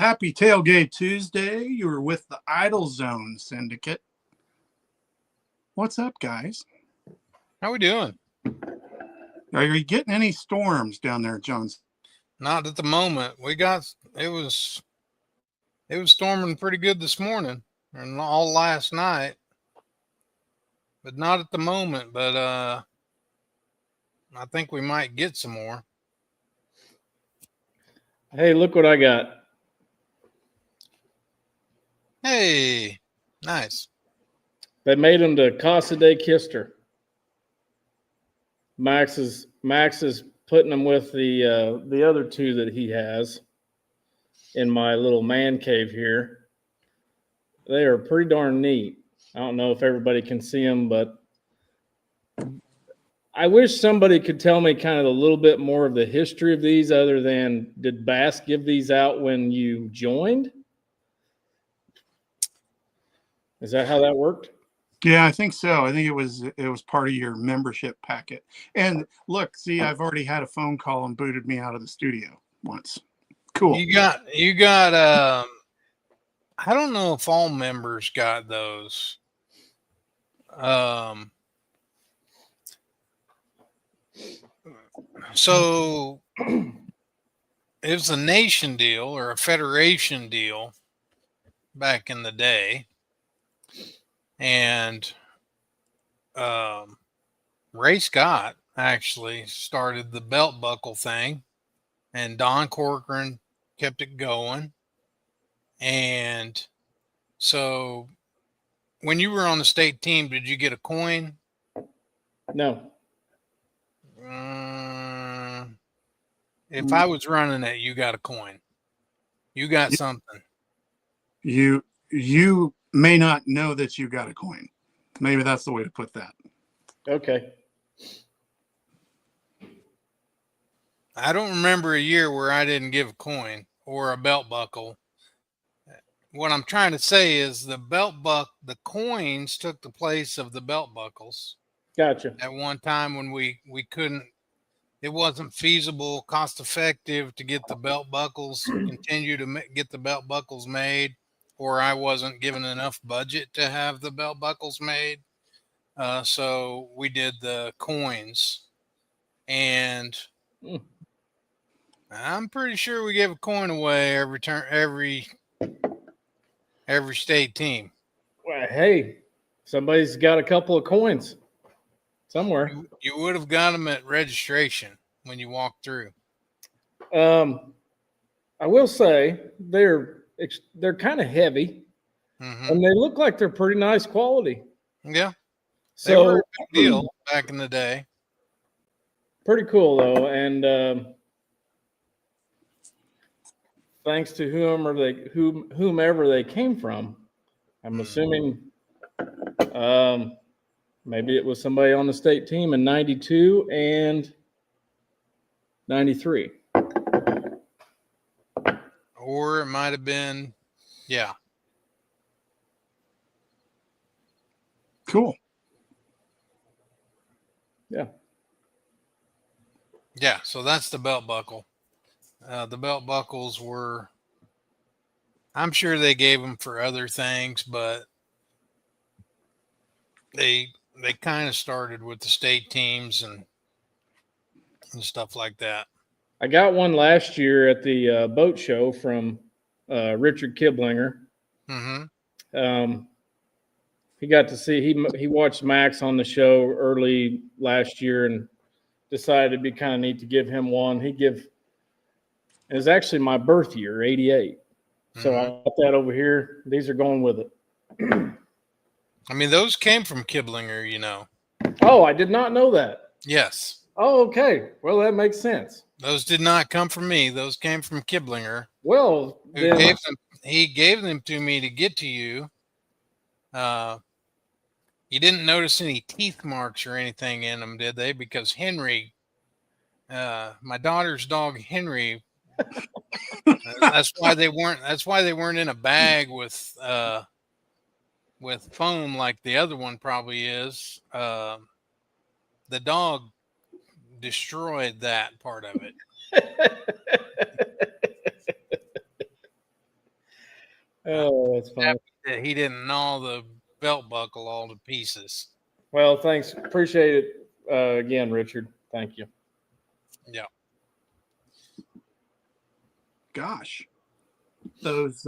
Happy Tailgate Tuesday. You're with the Idle Zone Syndicate. What's up, guys? How we doing? Are you getting any storms down there, Jones? Not at the moment. It was storming pretty good this morning and all last night, but not at the moment. But I think we might get some more. Hey, look what I got. Hey, nice. They made him to Casa de Kister. Max is putting him with the other two that he has in my little man cave here. They are pretty darn neat. I don't know if everybody can see them, but I wish somebody could tell me kind of a little bit more of the history of these, other than did Bass give these out when you joined? Is that how that worked? Yeah, I think so. I think it was part of your membership packet. And look, see, I've already had a phone call and booted me out of the studio once. Cool. You got I don't know if all members got those. So it was a nation deal or a federation deal back in the day. And Ray Scott actually started the belt buckle thing, and Don Corcoran kept it going. And so when you were on the state team, did you get a coin? No. If I was running it, you got a coin. You got something. You may not know that you got a coin. Maybe that's the way to put that. Okay. I don't remember a year where I didn't give a coin or a belt buckle. What I'm trying to say is the coins took the place of the belt buckles. Gotcha. At one time when we couldn't, it wasn't feasible, cost effective to get the belt buckles, continue to get the belt buckles made, or I wasn't given enough budget to have the belt buckles made. So we did the coins, and I'm pretty sure we gave a coin away every state team. Well, hey, somebody's got a couple of coins somewhere. You would have got them at registration when you walked through. I will say they're kind of heavy, and they look like they're pretty nice quality. Yeah, they were a big deal back in the day. Pretty cool though, and thanks to whomever they came from. I'm assuming maybe it was somebody on the state team in 92 and 93. Or it might have been, yeah. Cool. Yeah. Yeah, so that's the belt buckle. The belt buckles were, I'm sure they gave them for other things, but they kind of started with the state teams and stuff like that. I got one last year at the boat show from Richard Kiblinger. He got to see, he watched Max on the show early last year and decided it'd be kind of neat to give him one. It was actually my birth year, 88. So I got that over here. These are going with it. I mean, those came from Kiblinger, you know. Oh, I did not know that. Yes. Oh, okay. Well, that makes sense. Those did not come from me. Those came from Kiblinger. Well, he gave them to me to get to you. You didn't notice any teeth marks or anything in them, did they? Because Henry, my daughter's dog Henry, that's why they weren't in a bag with foam like the other one probably is. The dog destroyed that part of it. Oh, that's fine. that he didn't gnaw the belt buckle all to pieces. Well, thanks. Appreciate it again, Richard. Thank you. Yeah. Gosh, those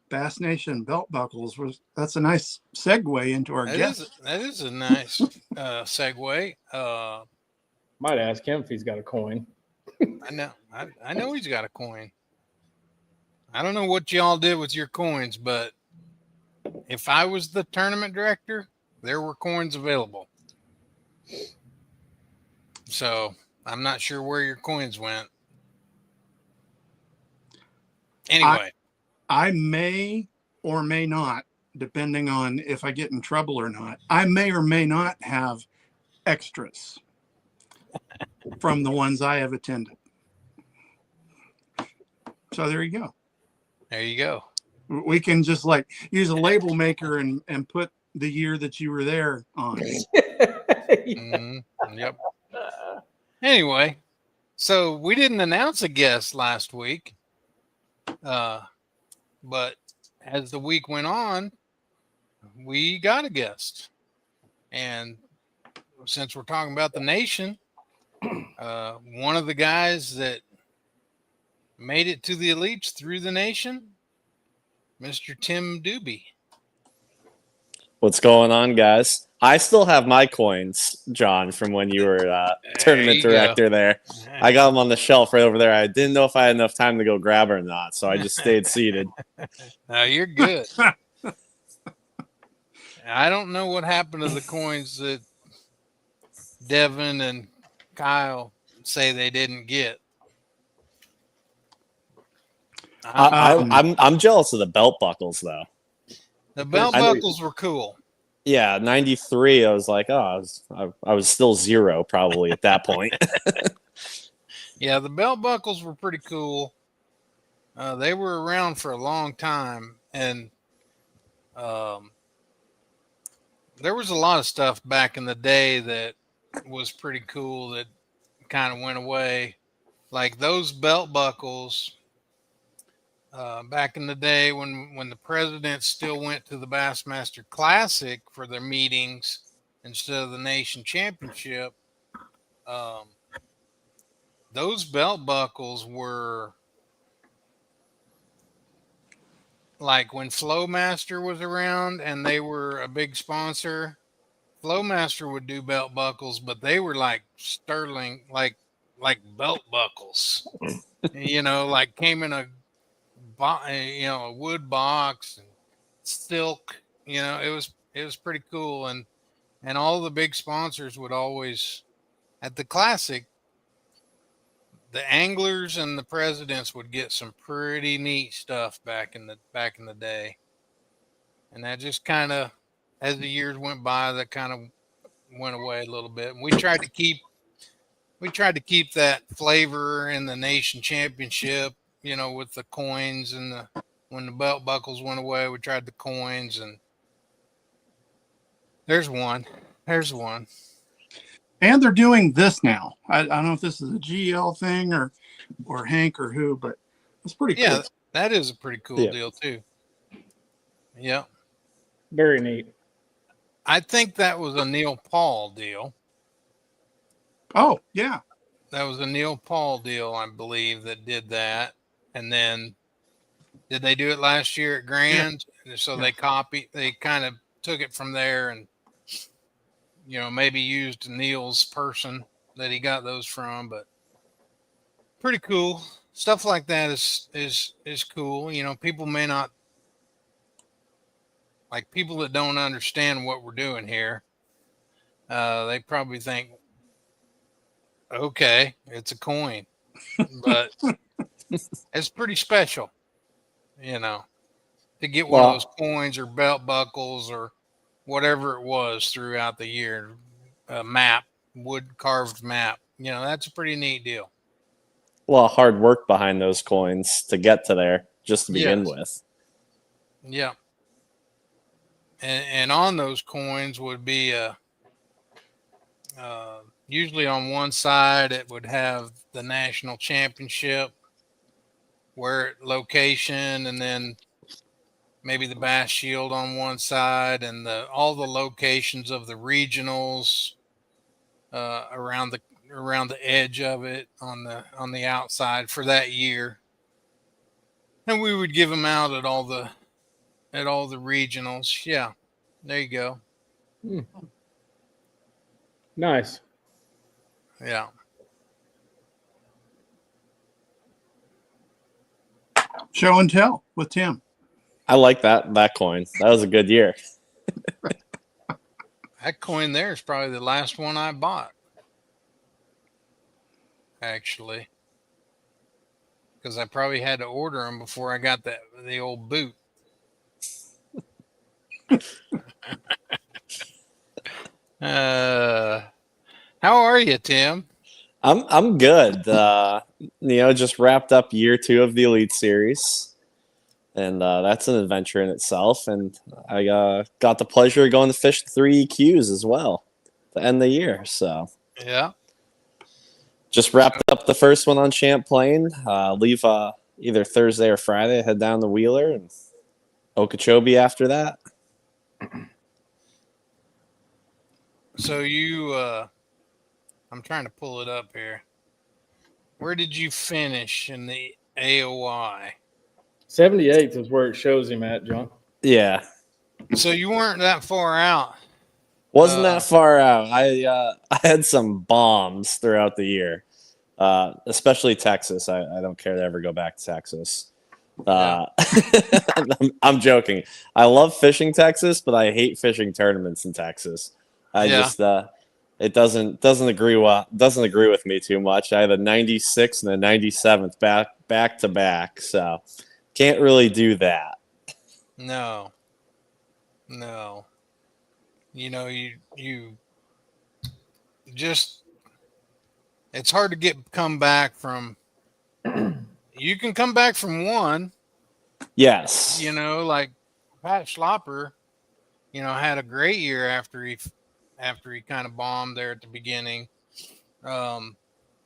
Bass Nation belt buckles that's a nice segue into our guest. That is a nice segue. Might ask him if he's got a coin. I know he's got a coin. I don't know what y'all did with your coins, but if I was the tournament director, there were coins available. So I'm not sure where your coins went. Anyway, I may or may not, depending on if I get in trouble or not, I may or may not have extras from the ones I have attended. So there you go. there you go. We can just like use a label maker and put the year that you were there on. Yep. Anyway, so we didn't announce a guest last week, but as the week went on, we got a guest. And since we're talking about the nation, one of the guys that made it to the elites through the nation, Mr. Tim Dube. What's going on, guys? I still have my coins, John, from when you were tournament director there. I got them on the shelf right over there. I didn't know if I had enough time to go grab or not, so I just stayed seated. No, you're good. I don't know what happened to the coins that Devin and Kyle say they didn't get. I'm jealous of the belt buckles, though. The belt buckles were cool. Yeah, 93. I was like, oh, I was still zero probably at that point. Yeah, the belt buckles were pretty cool. They were around for a long time, and there was a lot of stuff back in the day that was pretty cool that kind of went away. Like those belt buckles back in the day when the presidents still went to the Bassmaster Classic for their meetings instead of the nation championship. Those belt buckles were like when Flowmaster was around and they were a big sponsor. Flowmaster would do belt buckles, but they were like sterling, like belt buckles. Like came in a wood box and silk. It was pretty cool, and all the big sponsors would always at the Classic. The anglers and the presidents would get some pretty neat stuff back in the day, and that just kind of, as the years went by, that kind of went away a little bit. And we tried to keep that flavor in the nation championship, with the coins and when the belt buckles went away, we tried the coins, and there's one. And they're doing this now. I don't know if this is a GL thing or Hank or who, but it's pretty cool. Yeah, that is a pretty cool deal too. Yeah. Very neat. I think that was a Neil Paul deal. Oh, yeah. That was a Neil Paul deal, I believe, that did that. And then did they do it last year at Grand? Yeah. So they kind of took it from there and maybe used Neil's person that he got those from, but pretty cool. Stuff like that is cool. People may not, like people that don't understand what we're doing here. They probably think, okay, it's a coin, but it's pretty special, to get one of those coins or belt buckles or whatever it was throughout the year, a map, wood carved map. That's a pretty neat deal. A lot of hard work behind those coins to get to there, just to begin with. Yeah. And on those coins would be usually on one side it would have the national championship, where location, and then maybe the Bass Shield on one side, and all the locations of the regionals around the edge of it on the outside for that year. And we would give them out at all the regionals. Yeah, there you go. Nice. Yeah. Show and tell with Tim. I like that coin. That was a good year. That coin there is probably the last one I bought, actually, because I probably had to order them before I got the old boot. How are you, Tim? I'm good. Just wrapped up year 2 of the Elite Series, and that's an adventure in itself. And I got the pleasure of going to fish the 3 EQs as well to end the year. So Yeah. just wrapped up the first one on Champlain. Leave either Thursday or Friday. Head down to Wheeler and Okeechobee after that. So you, I'm trying to pull it up here. Where did you finish in the AOI? 78th is where it shows him at, John. Yeah, So you weren't that far out. wasn't that far out. I had some bombs throughout the year, especially Texas. I don't care to ever go back to Texas. I'm joking. I love fishing Texas, but I hate fishing tournaments in Texas. It doesn't agree with me too much. I had a 96 and a 97th back to back, so can't really do that. No. You just, it's hard to come back from. You can come back from one. Yes. Like Pat Schlopper, had a great year after he kind of bombed there at the beginning. But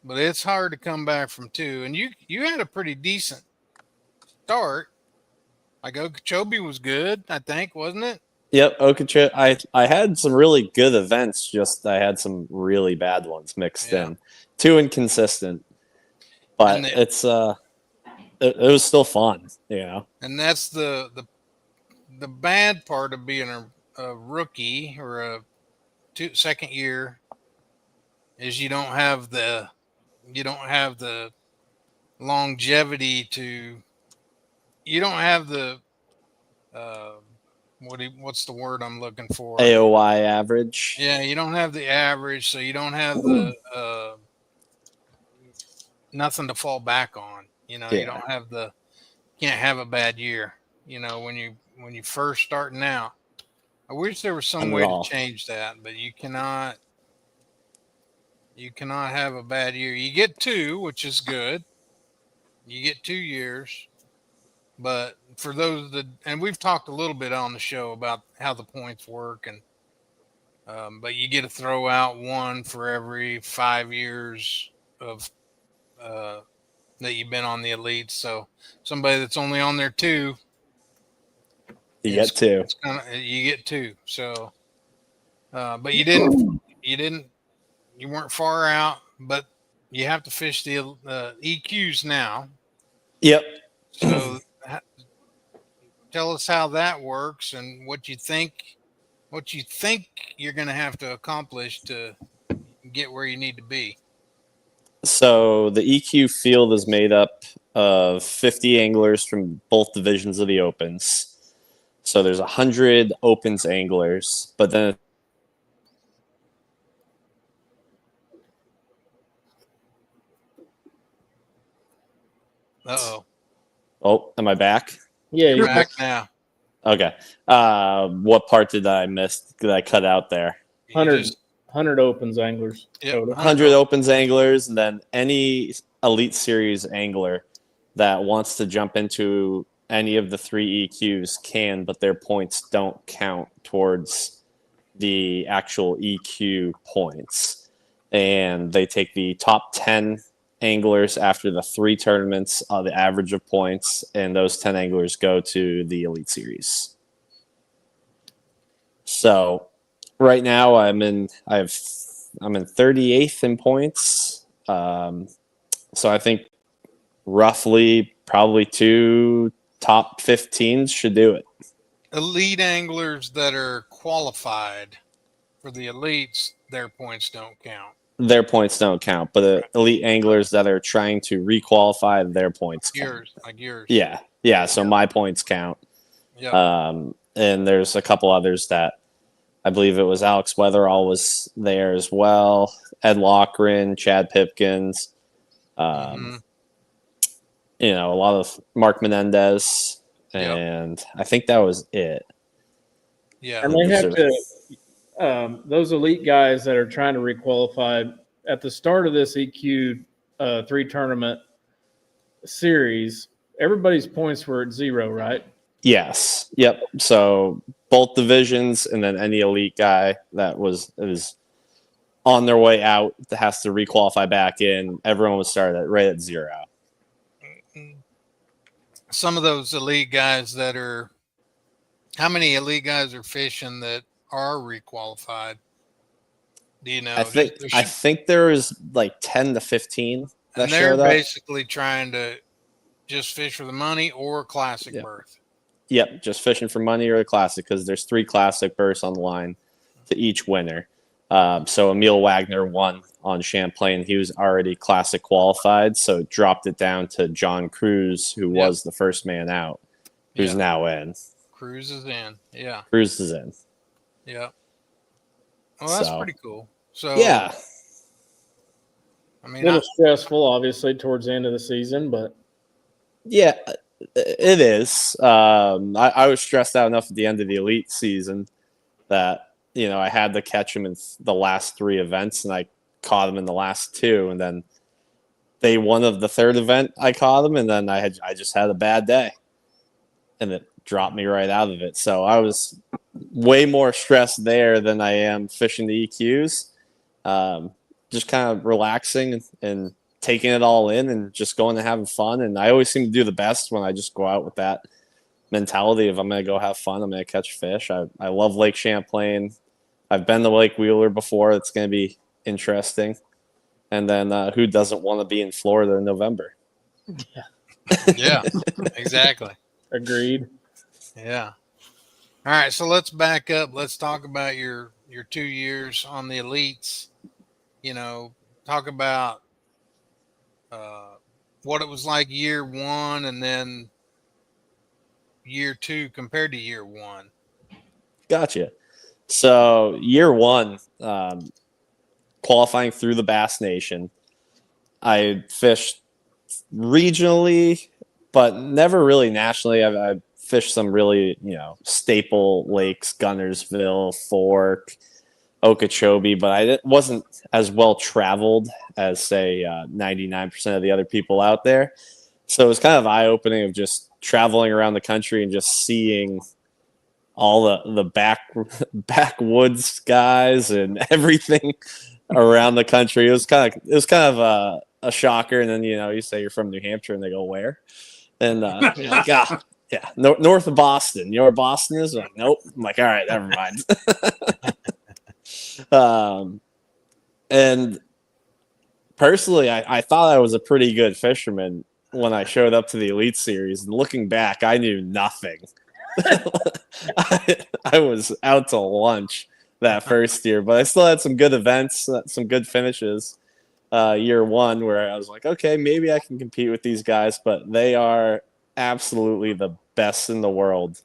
it's hard to come back from 2. And you had a pretty decent start. Like Okeechobee was good, I think, wasn't it? Yep, Okeechobee. I had some really good events. Just I had some really bad ones mixed in. Too inconsistent. But it was still fun, And that's the bad part of being a rookie or a second year is you don't have the longevity you don't have the what's the word I'm looking for? AOI average. Yeah, you don't have the average, so you don't have the nothing to fall back on. You don't have can't have a bad year. When you first starting out. I wish there was some way to change that, but you cannot have a bad year. You get 2, which is good. You get 2 years. But for those and we've talked a little bit on the show about how the points work, and but you get to throw out 1 for every 5 years of that you've been on the Elite. So somebody that's only on there 2, you get 2. You get 2. So, but you weren't far out. But you have to fish the EQs now. Yep. So. Tell us how that works and what you think you're going to have to accomplish to get where you need to be. So the EQ field is made up of 50 anglers from both divisions of the Opens. So there's 100 Opens anglers, but then Oh, am I back? Yeah, you're back now. Okay. What part did I miss? Did I cut out there? 100 Opens anglers. Yep. 100 Opens anglers, and then any Elite Series angler that wants to jump into any of the 3 EQs can, but their points don't count towards the actual EQ points. And they take the top 10 anglers after the 3 tournaments, the average of points, and those 10 anglers go to the Elite Series. So right now I'm in 38th in points. So I think roughly probably 2 top 15s should do it. Elite anglers that are qualified for the elites, their points don't count. Their points don't count, but the elite anglers that are trying to requalify, their points count. Like yours. Yeah. So my points count. Yeah. And there's a couple others that I believe it was Alex Weatherall was there as well. Ed Lochran, Chad Pipkins. You know, a lot of Mark Menendez. And I think that was it. Yeah. And they have to, those elite guys that are trying to requalify at the start of this EQ 3 tournament series, everybody's points were at 0, right? Yes. Yep. So both divisions, and then any elite guy that was on their way out that has to requalify back in, everyone was started right at 0. Some of those elite guys that are, how many elite guys are fishing that are requalified? Do you know? I think there was like 10 to 15 that and they're showed up. basically trying to just fish for the money or classic berth. Yep, just fishing for money or a classic, because there's 3 classic berths on the line to each winner. So Emil Wagner won on Champlain. He was already classic qualified, so it dropped it down to John Cruz, who was the first man out, who's now in. Cruz is in. Yeah. Cruz is in. Yeah. Well, that's pretty cool. So yeah. I mean, a little stressful, obviously, towards the end of the season, but yeah, it is. I was stressed out enough at the end of the elite season that, you know, I had to catch him in the last 3 events, and I caught him in the last 2, and then day 1 of the 3rd event I caught him, and then I just had a bad day, and it dropped me right out of it. So I was way more stressed there than I am fishing the EQs. Just kind of relaxing and taking it all in and just going and having fun. And I always seem to do the best when I just go out with that mentality of I'm going to go have fun. I'm going to catch fish. I love Lake Champlain. I've been to Lake Wheeler before. It's going to be interesting. And then who doesn't want to be in Florida in November? Yeah, exactly. Agreed. Yeah. All right, so let's back up. Let's talk about your 2 years on the elites. You know, talk about what it was like year 1 and then year 2 compared to year 1. Gotcha. So year 1, qualifying through the Bass Nation, I fished regionally, but never really nationally. I fished some really, you know, staple lakes, Gunnersville, Fork, Okeechobee, but I wasn't as well traveled as, say, 99% of the other people out there. So it was kind of eye-opening of just traveling around the country and just seeing all the backwoods guys and everything around the country. It was kind of a shocker. And then, you know, you say you're from New Hampshire and they go, where? And you're like, yeah, north of Boston. You know where Boston is? I'm like, nope. I'm like, all right, never mind. And personally, I thought I was a pretty good fisherman when I showed up to the Elite Series. And looking back, I knew nothing. I was out to lunch that first year, but I still had some good events, some good finishes. Year 1 where I was like, okay, maybe I can compete with these guys, but they are absolutely the best in the world.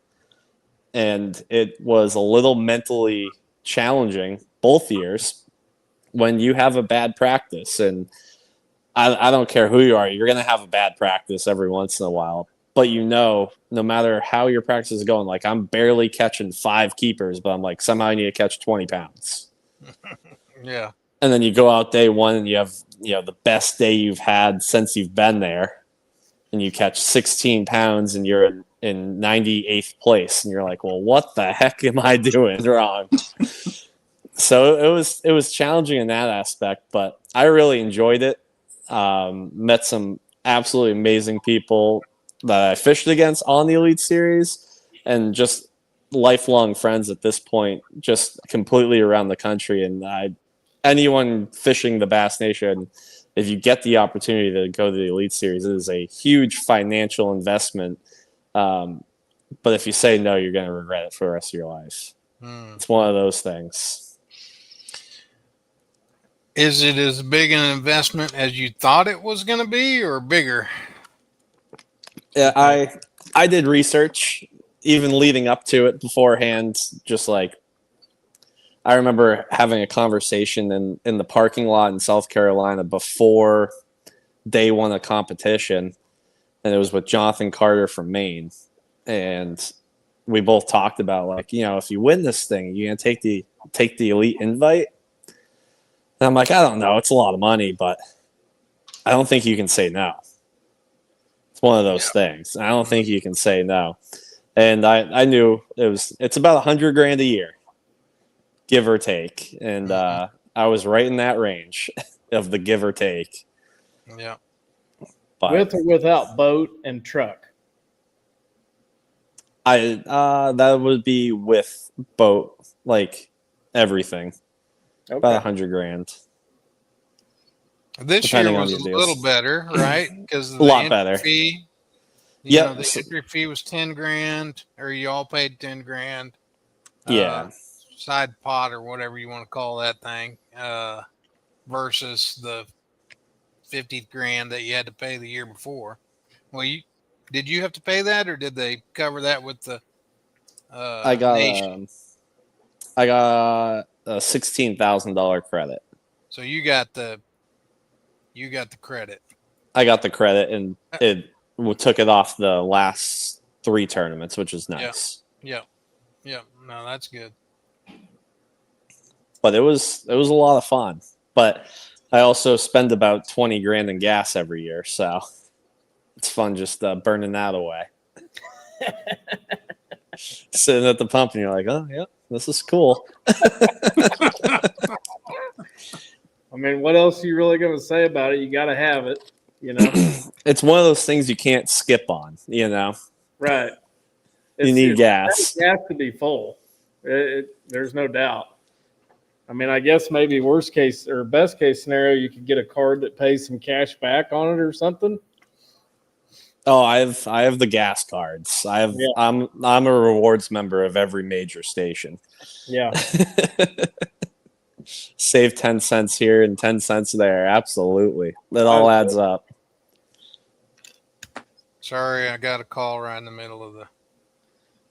And it was a little mentally challenging both years when you have a bad practice. And I don't care who you are, you're going to have a bad practice every once in a while. But you know, no matter how your practice is going, like I'm barely catching 5 keepers, but I'm like, somehow I need to catch 20 pounds. Yeah. And then you go out day 1 and you have, you know, the best day you've had since you've been there. And you catch 16 pounds and you're in 98th place. And you're like, well, what the heck am I doing wrong? So it was challenging in that aspect, but I really enjoyed it. Met some absolutely amazing people that I fished against on the Elite Series, and just lifelong friends at this point, just completely around the country. And anyone fishing the Bass Nation, if you get the opportunity to go to the Elite Series, it is a huge financial investment. But if you say no, you're going to regret it for the rest of your life. It's one of those things. Is it as big an investment as you thought it was going to be, or bigger? Yeah, I did research even leading up to it beforehand. Just like, I remember having a conversation in the parking lot in South Carolina before day one of competition, and it was with Jonathan Carter from Maine, and we both talked about, like, if you win this thing, you're gonna take the elite invite. And I'm like, I don't know, it's a lot of money, but I don't think you can say no. It's one of those things. I don't think you can say no. And I knew it's about $100,000 a year, give or take. And I was right in that range of the give or take. Yeah. But, with or without boat and truck? That would be with boat, like everything. Okay. About $100,000. This year was a little better, right? Because a lot better. Fee, the entry fee was $10,000, or you all paid $10,000. Yeah. Side pot or whatever you want to call that thing, versus the $50,000 that you had to pay the year before. Well, did you have to pay that, or did they cover that with the? I got a $16,000 credit. So you got the credit. I got the credit, and it took it off the last 3 tournaments, which is nice. Yeah. No, that's good. But it was a lot of fun. But I also spend about $20,000 in gas every year, so it's fun just burning that away. Sitting at the pump, and you're like, oh, yeah, this is cool. I mean, what else are you really going to say about it? You got to have it, It's one of those things you can't skip on, Right. You need gas. It has to be full. There's no doubt. I mean, I guess maybe worst case or best case scenario, you could get a card that pays some cash back on it or something. Oh, I have the gas cards. I'm a rewards member of every major station. Yeah. Save 10 cents here and 10 cents there. Absolutely. It all adds up. Sorry, I got a call right in the middle of the.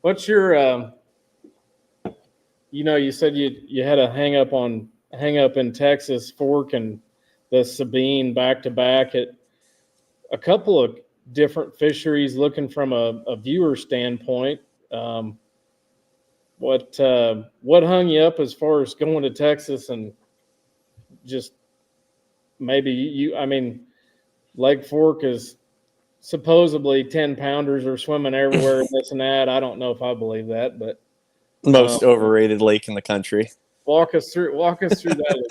What's your you said you had a hang up in Texas, Fork and the Sabine back to back at a couple of different fisheries. Looking from a viewer standpoint, what hung you up as far as going to Texas and just maybe Lake Fork is supposedly 10-pounders are swimming everywhere and this and that. I don't know if I believe that, but most overrated lake in the country. Walk us through that.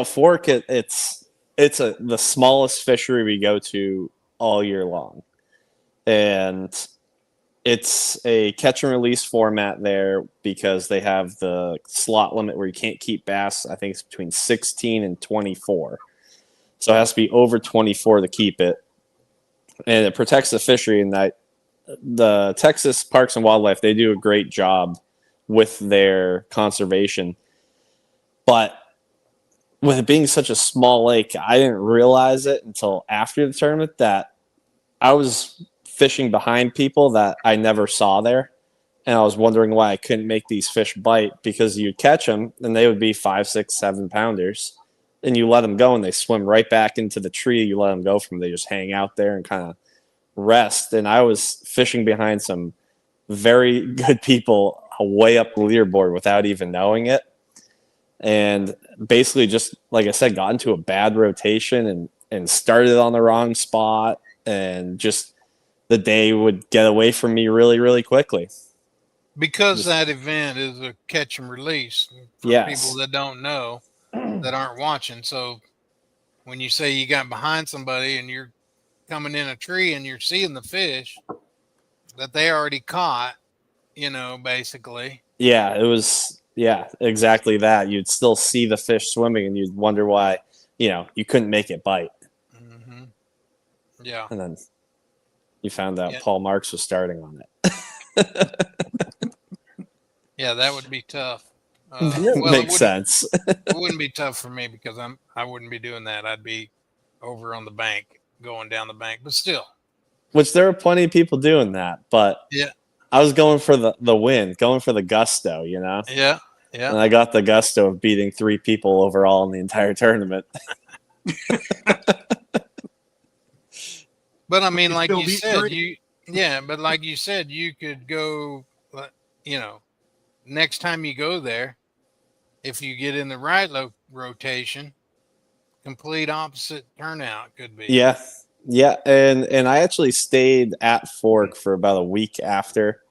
Fork, it's the smallest fishery we go to all year long, and it's a catch and release format there because they have the slot limit where you can't keep bass. I think it's between 16 and 24. So it has to be over 24 to keep it. And it protects the fishery in that the Texas Parks and Wildlife, they do a great job with their conservation. But with it being such a small lake, I didn't realize it until after the tournament that I was fishing behind people that I never saw there. And I was wondering why I couldn't make these fish bite, because you'd catch them and they would be 5, 6, 7 pounders. And you let them go and they swim right back into the tree. You let them go from, they just hang out there and kind of rest. And I was fishing behind some very good people way up the leaderboard without even knowing it. And basically just, like I said, got into a bad rotation and started on the wrong spot. And just the day would get away from me really, really quickly. Because that event is a catch and release. For people that don't know, that aren't watching. So when you say you got behind somebody and you're coming in a tree and you're seeing the fish that they already caught, basically. Yeah, it was. Yeah, exactly that. You'd still see the fish swimming, and you'd wonder why, you couldn't make it bite. Mm-hmm. Yeah. And then you found out Yeah. Paul Marks was starting on it. Yeah, that would be tough. Makes sense. It wouldn't be tough for me because I wouldn't be doing that. I'd be over on the bank, going down the bank. But still, Which there are plenty of people doing that, but yeah, I was going for the win, going for the gusto, yeah. And I got the gusto of beating 3 people overall in the entire tournament. But I mean, like still you beat said, 3. but like you said, you could go, next time you go there, if you get in the right rotation, complete opposite turnout could be. Yeah. Yeah, and I actually stayed at Fork for about a week after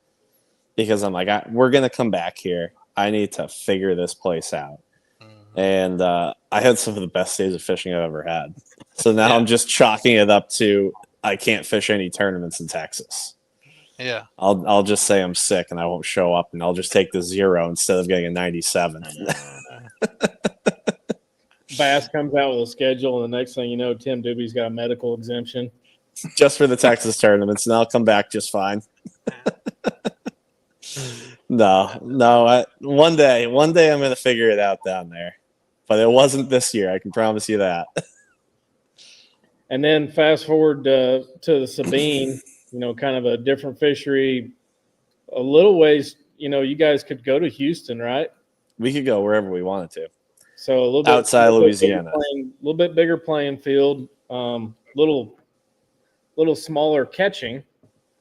because I'm like, we're going to come back here. I need to figure this place out. Mhm. And I had some of the best days of fishing I've ever had. So now I'm just chalking it up to I can't fish any tournaments in Texas. Yeah. I'll just say I'm sick and I won't show up, and I'll just take the 0 instead of getting a 97. Bass comes out with a schedule, and the next thing you know, Tim Dube's got a medical exemption. Just for the Texas tournaments, and I'll come back just fine. No. One day I'm going to figure it out down there, but it wasn't this year. I can promise you that. And then fast forward to the Sabine, kind of a different fishery, a little ways. You guys could go to Houston, right? We could go wherever we wanted to. So a little bit outside Louisiana, a little bit bigger playing field, little smaller catching.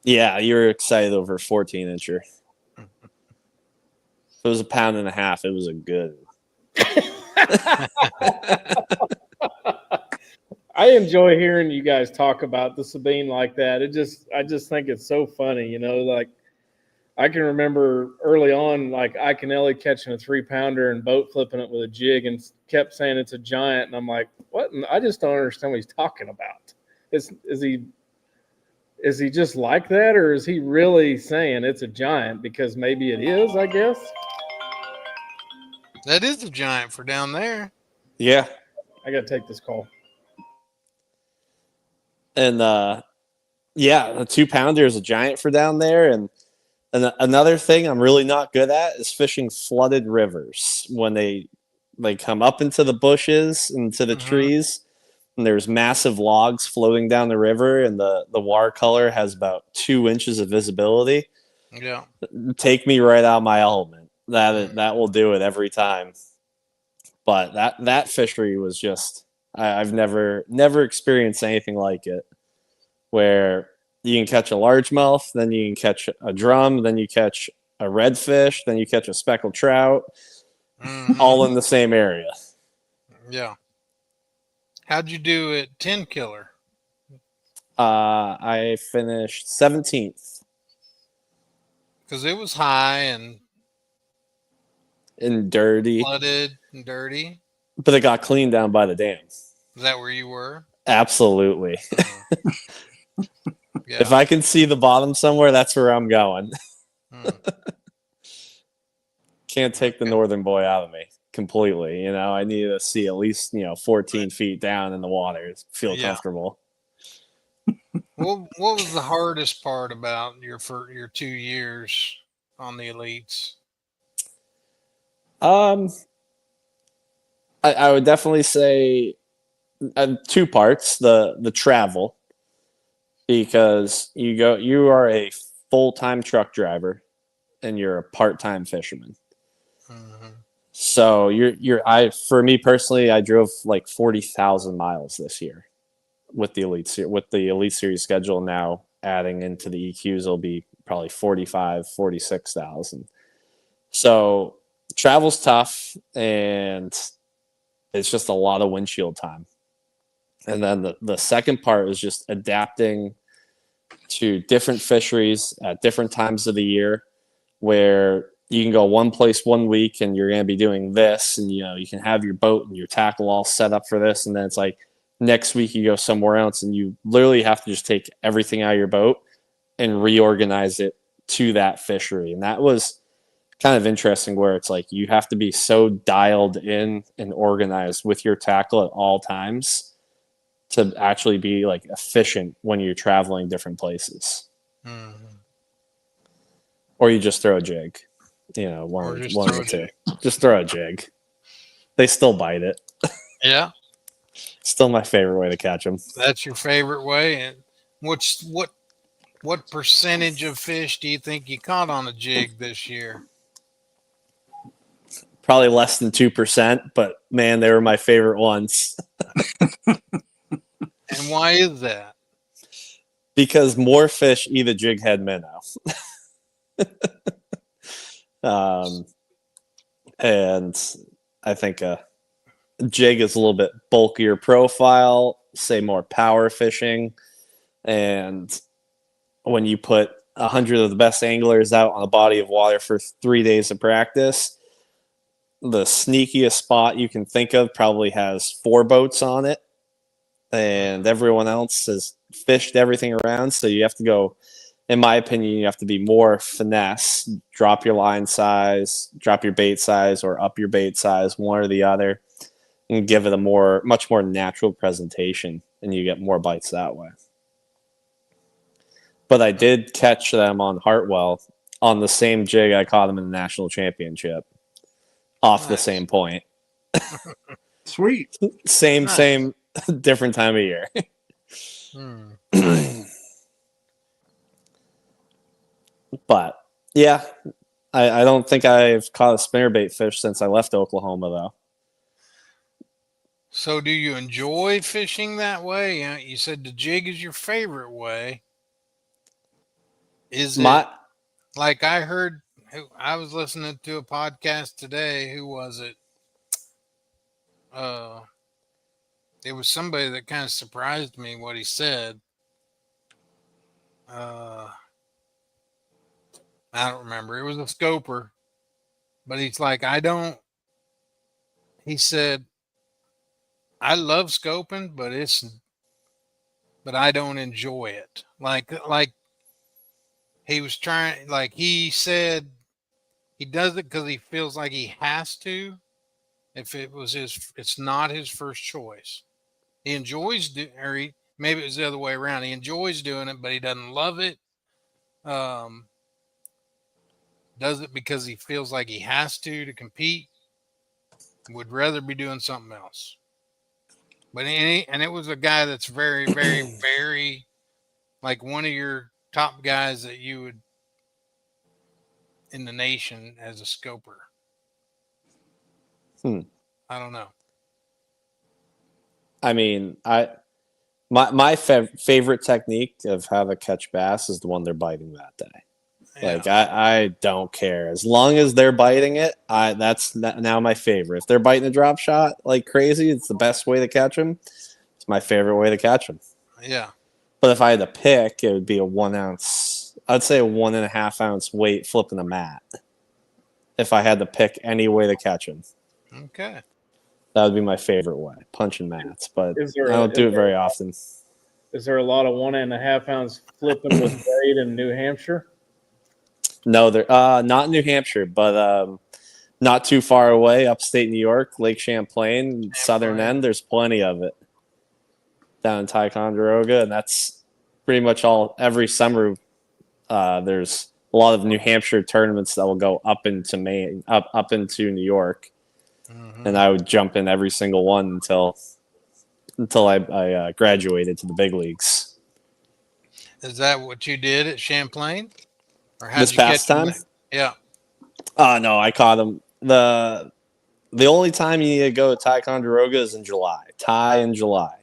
Yeah, you were excited over 14-incher. If it was 1.5 pounds, it was a good. I enjoy hearing you guys talk about the Sabine like that. I just think it's so funny, like I can remember early on, like Ike and Ellie catching a 3-pounder and boat flipping it with a jig and kept saying it's a giant. And I'm like, what? And I just don't understand what he's talking about. Is he just like that, or is he really saying it's a giant? Because maybe it is, I guess. That is a giant for down there. Yeah. I got to take this call. And a 2-pounder is a giant for down there. And another thing I'm really not good at is fishing flooded rivers when they come up into the bushes, into the trees, and there's massive logs floating down the river, and the watercolor has about 2 inches of visibility. Yeah. Take me right out of my element. That will do it every time. But that fishery was just I've never experienced anything like it, where you can catch a largemouth, then you can catch a drum, then you catch a redfish, then you catch a speckled trout, all in the same area. Yeah. How'd you do at 10 Killer? I finished 17th. Because it was high and dirty, flooded and dirty. but it got cleaned down by the dam. Is that where you were? Absolutely. Yeah. If I can see the bottom somewhere, that's where I'm going. Can't take the northern boy out of me completely. I need to see at least 14 feet down in the water to feel comfortable. What was the hardest part about your 2 years on the elites? I would definitely say 2 parts: the travel, because you are a full-time truck driver and you're a part-time fisherman. So for me personally, I drove like 40,000 miles this year with the Elite Series schedule. Now adding into the EQs, it'll be probably 46,000. So travel's tough, and it's just a lot of windshield time. And then the second part is just adapting to different fisheries at different times of the year, where you can go one place 1 week and you're going to be doing this, and you can have your boat and your tackle all set up for this, and then it's like next week you go somewhere else and you literally have to just take everything out of your boat and reorganize it to that fishery. And that was kind of interesting, where it's like you have to be so dialed in and organized with your tackle at all times to actually be like efficient when you're traveling different places. Mhm. Or you just throw a jig, one Or of just the throw a two. Just throw a jig. They still bite it. Yeah, Still my favorite way to catch them. that's your favorite way. And what percentage of fish do you think you caught on a jig this year? Probably less than 2%, but man, they were my favorite ones. And why is that? Because more fish eat a jig head minnow. And I think a jig is a little bit bulkier profile, say more power fishing. And when you put 100 of the best anglers out on a body of water for 3 days of practice, the sneakiest spot you can think of probably has 4 boats on it, and everyone else has fished everything around. So you have to go, in my opinion, you have to be more finesse, drop your line size, drop your bait size, or up your bait size, one or the other, and give it a much more natural presentation, and you get more bites that way. But I did catch them on Hartwell on the same jig I caught them in the national championship, off the Nice. same point. Sweet. Same, different time of year. But yeah, I don't think I've caught a spinnerbait fish since I left Oklahoma, though. So do you enjoy fishing that way? You said the jig is your favorite way. Is it like I heard? I was listening to a podcast today. Who was it? It was somebody that kind of surprised me what he said. I don't remember. It was a scoper, but he's like, he said, I love scoping, but I don't enjoy it. Like he was trying, like he said, he does it because he feels like he has to. If it's not his first choice. He enjoys maybe it was the other way around. He enjoys doing it, but he doesn't love it. Does it because he feels like he has to compete. Would rather be doing something else. But and it was a guy that's very, very, very like one of your top guys that you would in the nation as a scoper. I don't know. I mean, my favorite technique of how to catch bass is the one they're biting that day. Yeah. Like I don't care as long as they're biting it. That's now my favorite. If they're biting a drop shot like crazy, it's the best way to catch them. It's my favorite way to catch them. Yeah. But if I had to pick, it would be a 1 ounce. I'd say a 1.5 ounce weight flipping a mat. If I had to pick any way to catch them. Okay. That would be my favorite way, punching mats. But I don't do it very often. Is there a lot of 1.5 ounce flipping with braid in New Hampshire? No, they're not in New Hampshire, but not too far away, upstate New York, Lake Champlain, southern end. There's plenty of it down in Ticonderoga, and that's pretty much all. Every summer, there's a lot of New Hampshire tournaments that will go up into Maine, up into New York, and I would jump in every single one until I graduated to the big leagues. Is that what you did at Champlain? Or This past time? Yeah. No, I caught them. The only time you need to go to Ticonderoga is in July. In July.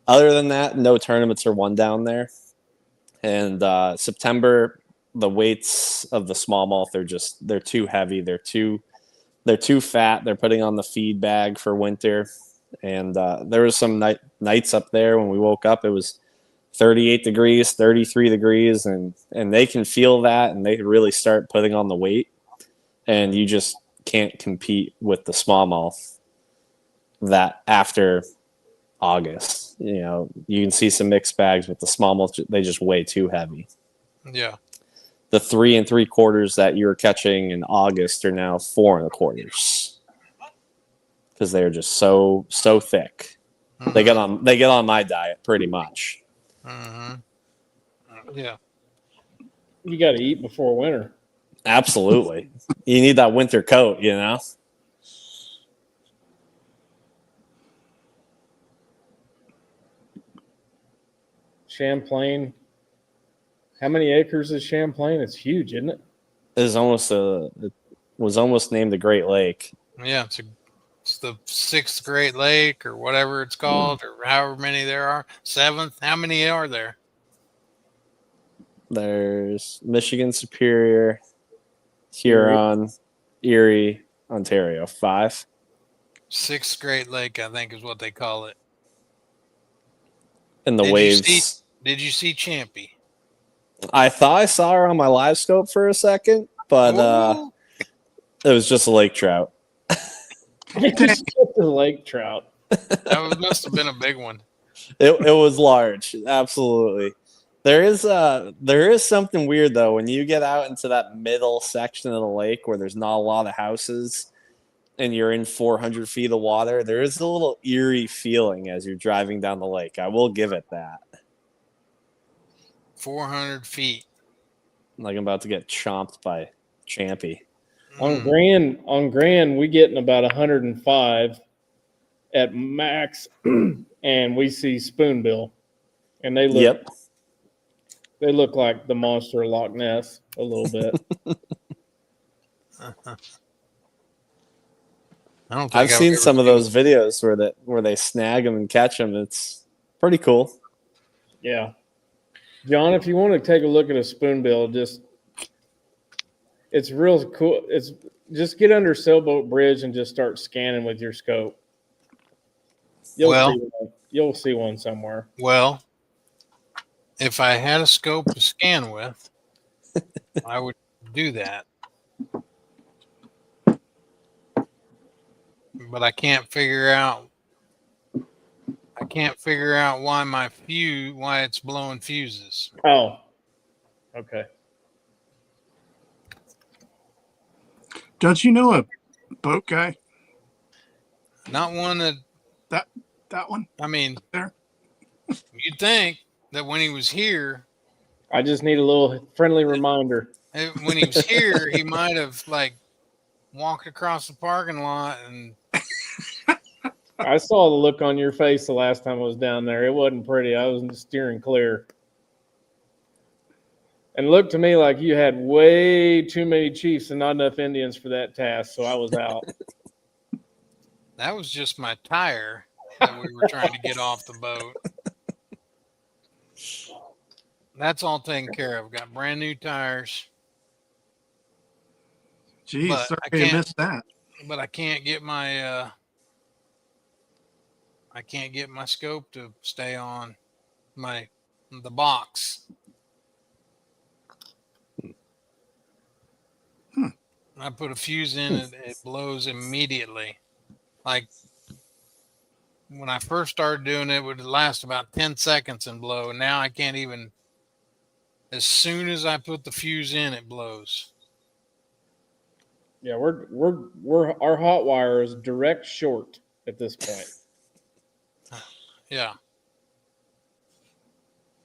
Other than that, no tournaments are won down there. And September, the weights of the smallmouth they're too heavy. They're too fat. They're putting on the feed bag for winter. And there was some nights up there when we woke up. It was 38 degrees, 33 degrees, and they can feel that, and they really start putting on the weight. and you just can't compete with the smallmouth that after August. You know, you can see some mixed bags, but the smallmouth, they just way too heavy. Yeah. The 3 3/4 that you were catching in August are now 4 1/4 because they're just so thick. Mhm. They get on my diet pretty much. Mhm. Yeah. You got to eat before winter. Absolutely, you need that winter coat, you know. Champlain. How many acres is Champlain? It's huge, isn't it? It was almost named the Great Lake. Yeah. It's the 6th Great Lake or whatever it's called, or however many there are. 7th. How many are there? There's Michigan, Superior, Huron, Erie, Ontario. 5. 6th Great Lake, I think, is what they call it. And the waves. Did you see Champy? I thought I saw her on my live scope for a second, but Ooh. it was just a lake trout. Just the lake trout. That must have been a big one. It was large, absolutely. There is something weird though when you get out into that middle section of the lake where there's not a lot of houses and you're in 400 feet of water. There is a little eerie feeling as you're driving down the lake. I will give it that. 400 feet. Like I'm about to get chomped by Champy. On Grand, we getting about 105 at max, and we see spoonbill, and they look like the monster of Loch Ness a little bit. I've seen some of those videos where they snag them and catch them. It's pretty cool. Yeah, John, if you want to take a look at a spoonbill, it's real cool. It's just get under Sailboat Bridge and just start scanning with your scope. You'll see one somewhere. Well, if I had a scope to scan with, I would do that. But I can't figure out why it's blowing fuses. Oh, okay. Don't you know a boat guy? Not one That one? I mean, There. you'd think that when he was here, I just need a little friendly reminder. when he was here, he might have walked across the parking lot and. I saw the look on your face the last time I was down there. It wasn't pretty. I was steering clear. And it looked to me like you had way too many chiefs and not enough Indians for that task, so I was out. That was just my tire that we were trying to get off the boat. That's all taken care of. Got brand new tires. Geez, But sorry I you can't- missed that. But I can't get my scope to stay on the box. I put a fuse in and it blows immediately. Like when I first started doing it, it would last about 10 seconds and blow. Now I can't even. As soon as I put the fuse in, it blows. Yeah, we're our hot wire is direct short at this point. Yeah.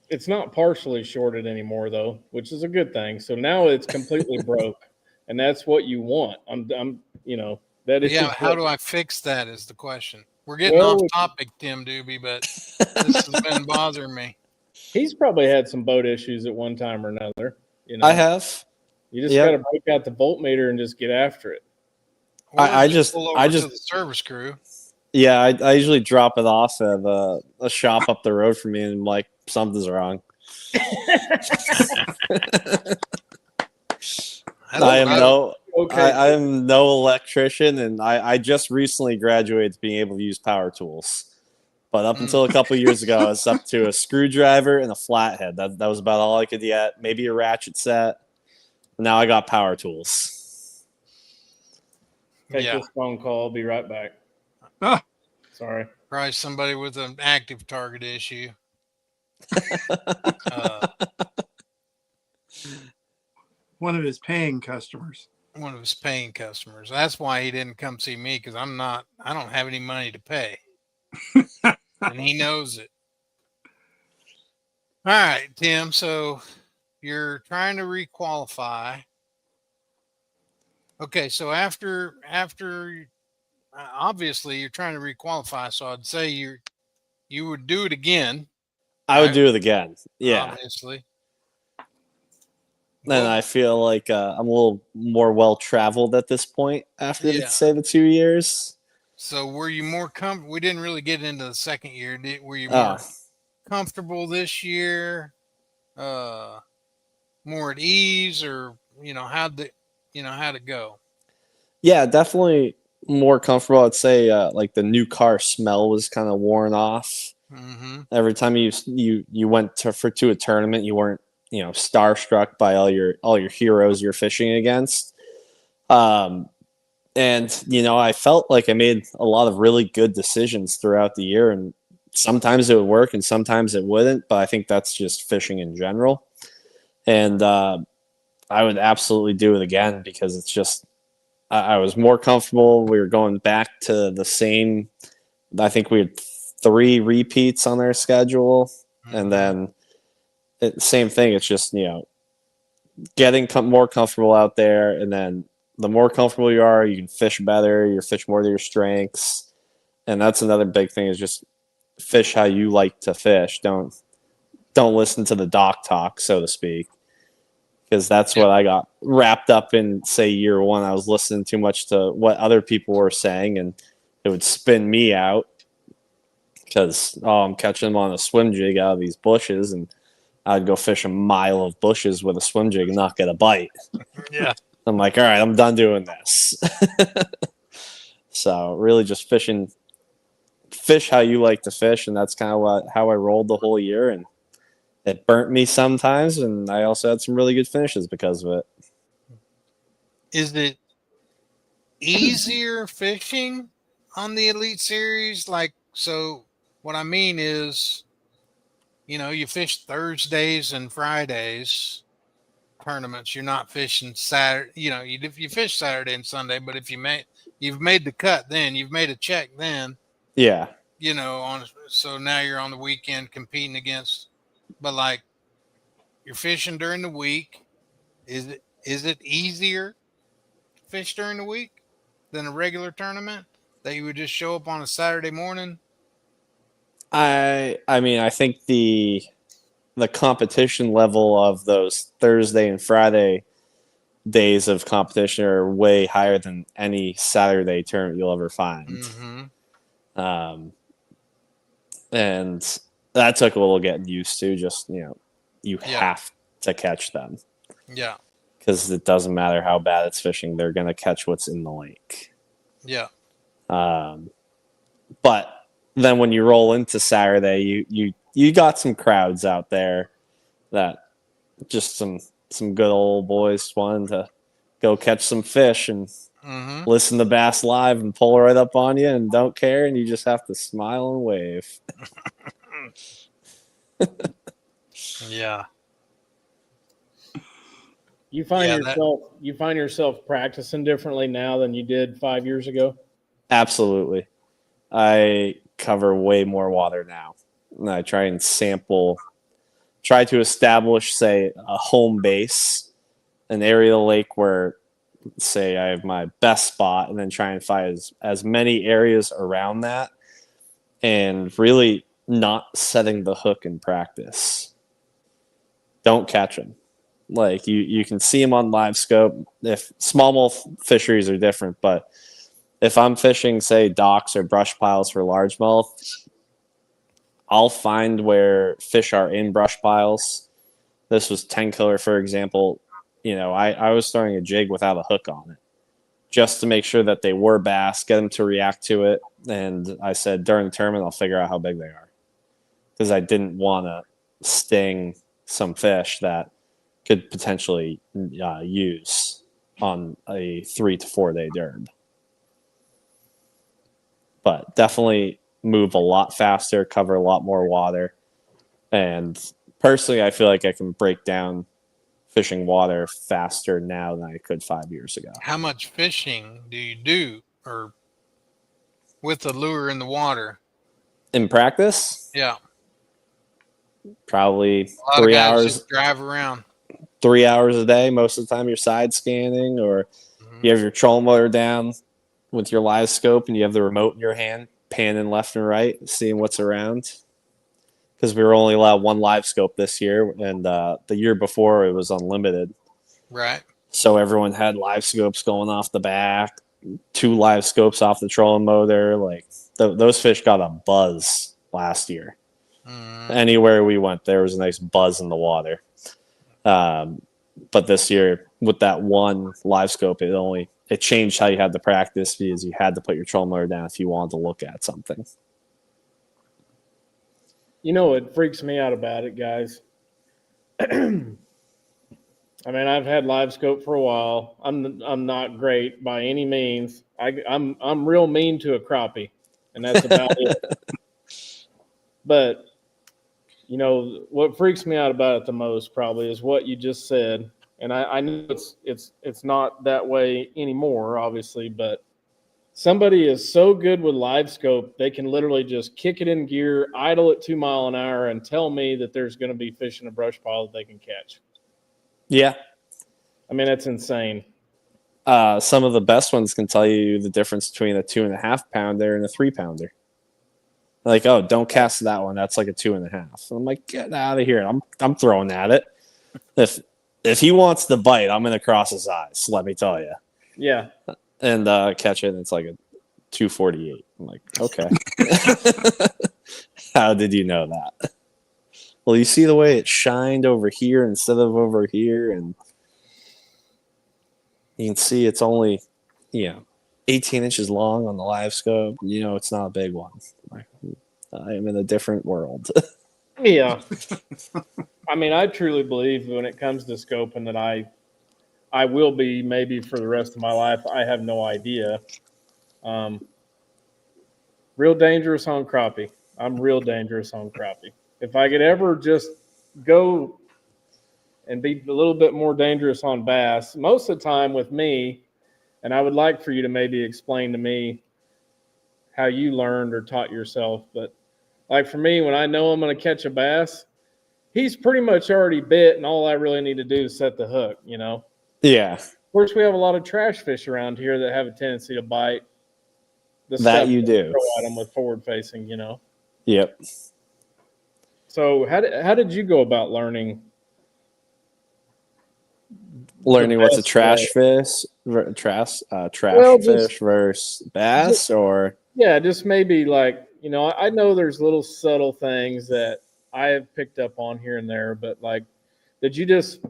It's not partially shorted anymore though, which is a good thing. So now it's completely broke, and that's what you want. That is. Yeah. How do I fix that is the question. We're getting off topic, Tim Dube, but this has been bothering me. He's probably had some boat issues at one time or another. I have. You just got to break out the voltmeter and just get after it. I just pull over to the service crew. Yeah, I usually drop it off at a shop up the road from me, and I'm like, something's wrong. I am no electrician, and I just recently graduated to being able to use power tools. But up until a couple of years ago, I was up to a screwdriver and a flathead. That was about all I could get. Maybe a ratchet set. Now I got power tools. take Yeah. this phone call. I'll be right back. Ah, Sorry. Probably somebody with an active target issue. one of his paying customers. One of his paying customers. That's why he didn't come see me, because I don't have any money to pay. And he knows it. All right, Tim. So you're trying to requalify. Okay, so after obviously you're trying to requalify, so I'd say you would do it again. I would Right. do it again. Yeah. Obviously. And I feel like I'm a little more well traveled at this point after Yeah. say the 2 years. So were you more we didn't really get into the second year. Were you more comfortable this year? More at ease, or how'd it go? Yeah, definitely more comfortable. I'd say like the new car smell was kind of worn off. Mm-hmm. Every time you went to a tournament, you weren't starstruck by all your heroes you're fishing against. And I felt like I made a lot of really good decisions throughout the year, and sometimes it would work and sometimes it wouldn't. But I think that's just fishing in general. And I would absolutely do it again because it's just I was more comfortable. We were going back to the same. I think we had 3 repeats on our schedule, and then same thing. It's just getting more comfortable out there, and then the more comfortable you are, you can fish better. You fish more to your strengths, and that's another big thing. Is just fish how you like to fish. Don't listen to the dock talk, so to speak. Because that's what I got wrapped up in, say, year 1. I was listening too much to what other people were saying, and it would spin me out because, I'm catching them on a swim jig out of these bushes, and I'd go fish a mile of bushes with a swim jig and not get a bite. Yeah. I'm like, all right, I'm done doing this. So really just fish how you like to fish, and that's kind of how I rolled the whole year, and it burnt me sometimes, and I also had some really good finishes because of it. Is it easier fishing on the Elite Series? So what I mean is, you fish Thursdays and Fridays tournaments. You're not fishing Saturday. You fish Saturday and Sunday, but if you've made the cut, then you've made a check, then Yeah. so now you're on the weekend competing against, but you're fishing during the week. Is it easier to fish during the week than a regular tournament that you would just show up on a Saturday morning? I mean, I think the competition level of those Thursday and Friday days of competition are way higher than any Saturday tournament you'll ever find. Mm-hmm. And that took a little getting used to. Just you have to catch them. Yeah. Because it doesn't matter how bad it's fishing, they're gonna catch what's in the lake. Yeah. But then when you roll into Saturday, you got some crowds out there that just some good old boys wanting to go catch some fish and listen to Bass Live and pull right up on you and don't care, and you just have to smile and wave. Yeah. You find yourself practicing differently now than you did 5 years ago? Absolutely. I cover way more water now. And I try to establish, say, a home base, an area of the lake where, say, I have my best spot, and then try and find as many areas around that, and really not setting the hook in practice. Don't catch them. Like you can see them on live scope. If smallmouth fisheries are different, but if I'm fishing, say, docks or brush piles for largemouth, I'll find where fish are in brush piles. This was 10 killer, for example. I was throwing a jig without a hook on it just to make sure that they were bass, get them to react to it. And I said, during the tournament, I'll figure out how big they are, because I didn't want to sting some fish that could potentially use on a 3 to 4 day derb. but definitely move a lot faster, cover a lot more water. And personally, I feel like I can break down fishing water faster now than I could 5 years ago. How much fishing do you do, or with the lure in the water? In practice, Yeah, probably a lot of 3 guys hours, just drive around. 3 hours a day. Most of the time, you're side scanning, or Mhm. you have your trolling motor down with your live scope, and you have the remote in your hand, panning left and right, seeing what's around. Because we were only allowed one live scope this year, and the year before it was unlimited. Right. So everyone had live scopes going off the back, 2 live scopes off the trolling motor. Like those fish got a buzz last year. Anywhere we went, there was a nice buzz in the water. But this year, with that one live scope, it changed how you had to practice, because you had to put your trolling motor down if you wanted to look at something. You know what freaks me out about it, guys? I mean, I've had live scope for a while. I'm not great by any means. I'm real mean to a crappie, and that's about it. But you know what freaks me out about it the most probably is what you just said, and I know it's not that way anymore, obviously. But somebody is so good with live scope, they can literally just kick it in gear, idle at 2 miles an hour, and tell me that there's going to be fish in a brush pile that they can catch. Yeah. I mean, that's insane. Some of the best ones can tell you the difference between a 2.5 pounder and a 3 pounder. Like, oh, don't cast that one. That's like a 2.5. I'm like, get out of here. I'm throwing at it. If he wants to bite, I'm gonna cross his eyes. Let me tell you. Yeah. And catch it. And it's like a 248. I'm like, okay. How did you know that? Well, you see the way it shined over here instead of over here, and you can see it's only, 18 inches long on the live scope. It's not a big one. I am in a different world. Yeah. I mean, I truly believe when it comes to scoping that I will be, maybe for the rest of my life. I have no idea. Real dangerous on crappie. I'm real dangerous on crappie. If I could ever just go and be a little bit more dangerous on bass, most of the time with me, and I would like for you to maybe explain to me how you learned or taught yourself. But like for me, when I know I'm going to catch a bass, he's pretty much already bit, and all I really need to do is set the hook, Yeah. Of course, we have a lot of trash fish around here that have a tendency to bite the That stuff you do. throw at them with forward facing, Yep. So how did you go about learning What's a best trash way? fish, trash Well, fish versus bass, or Yeah, just maybe like, I know there's little subtle things that I have picked up on here and there, but like, did you just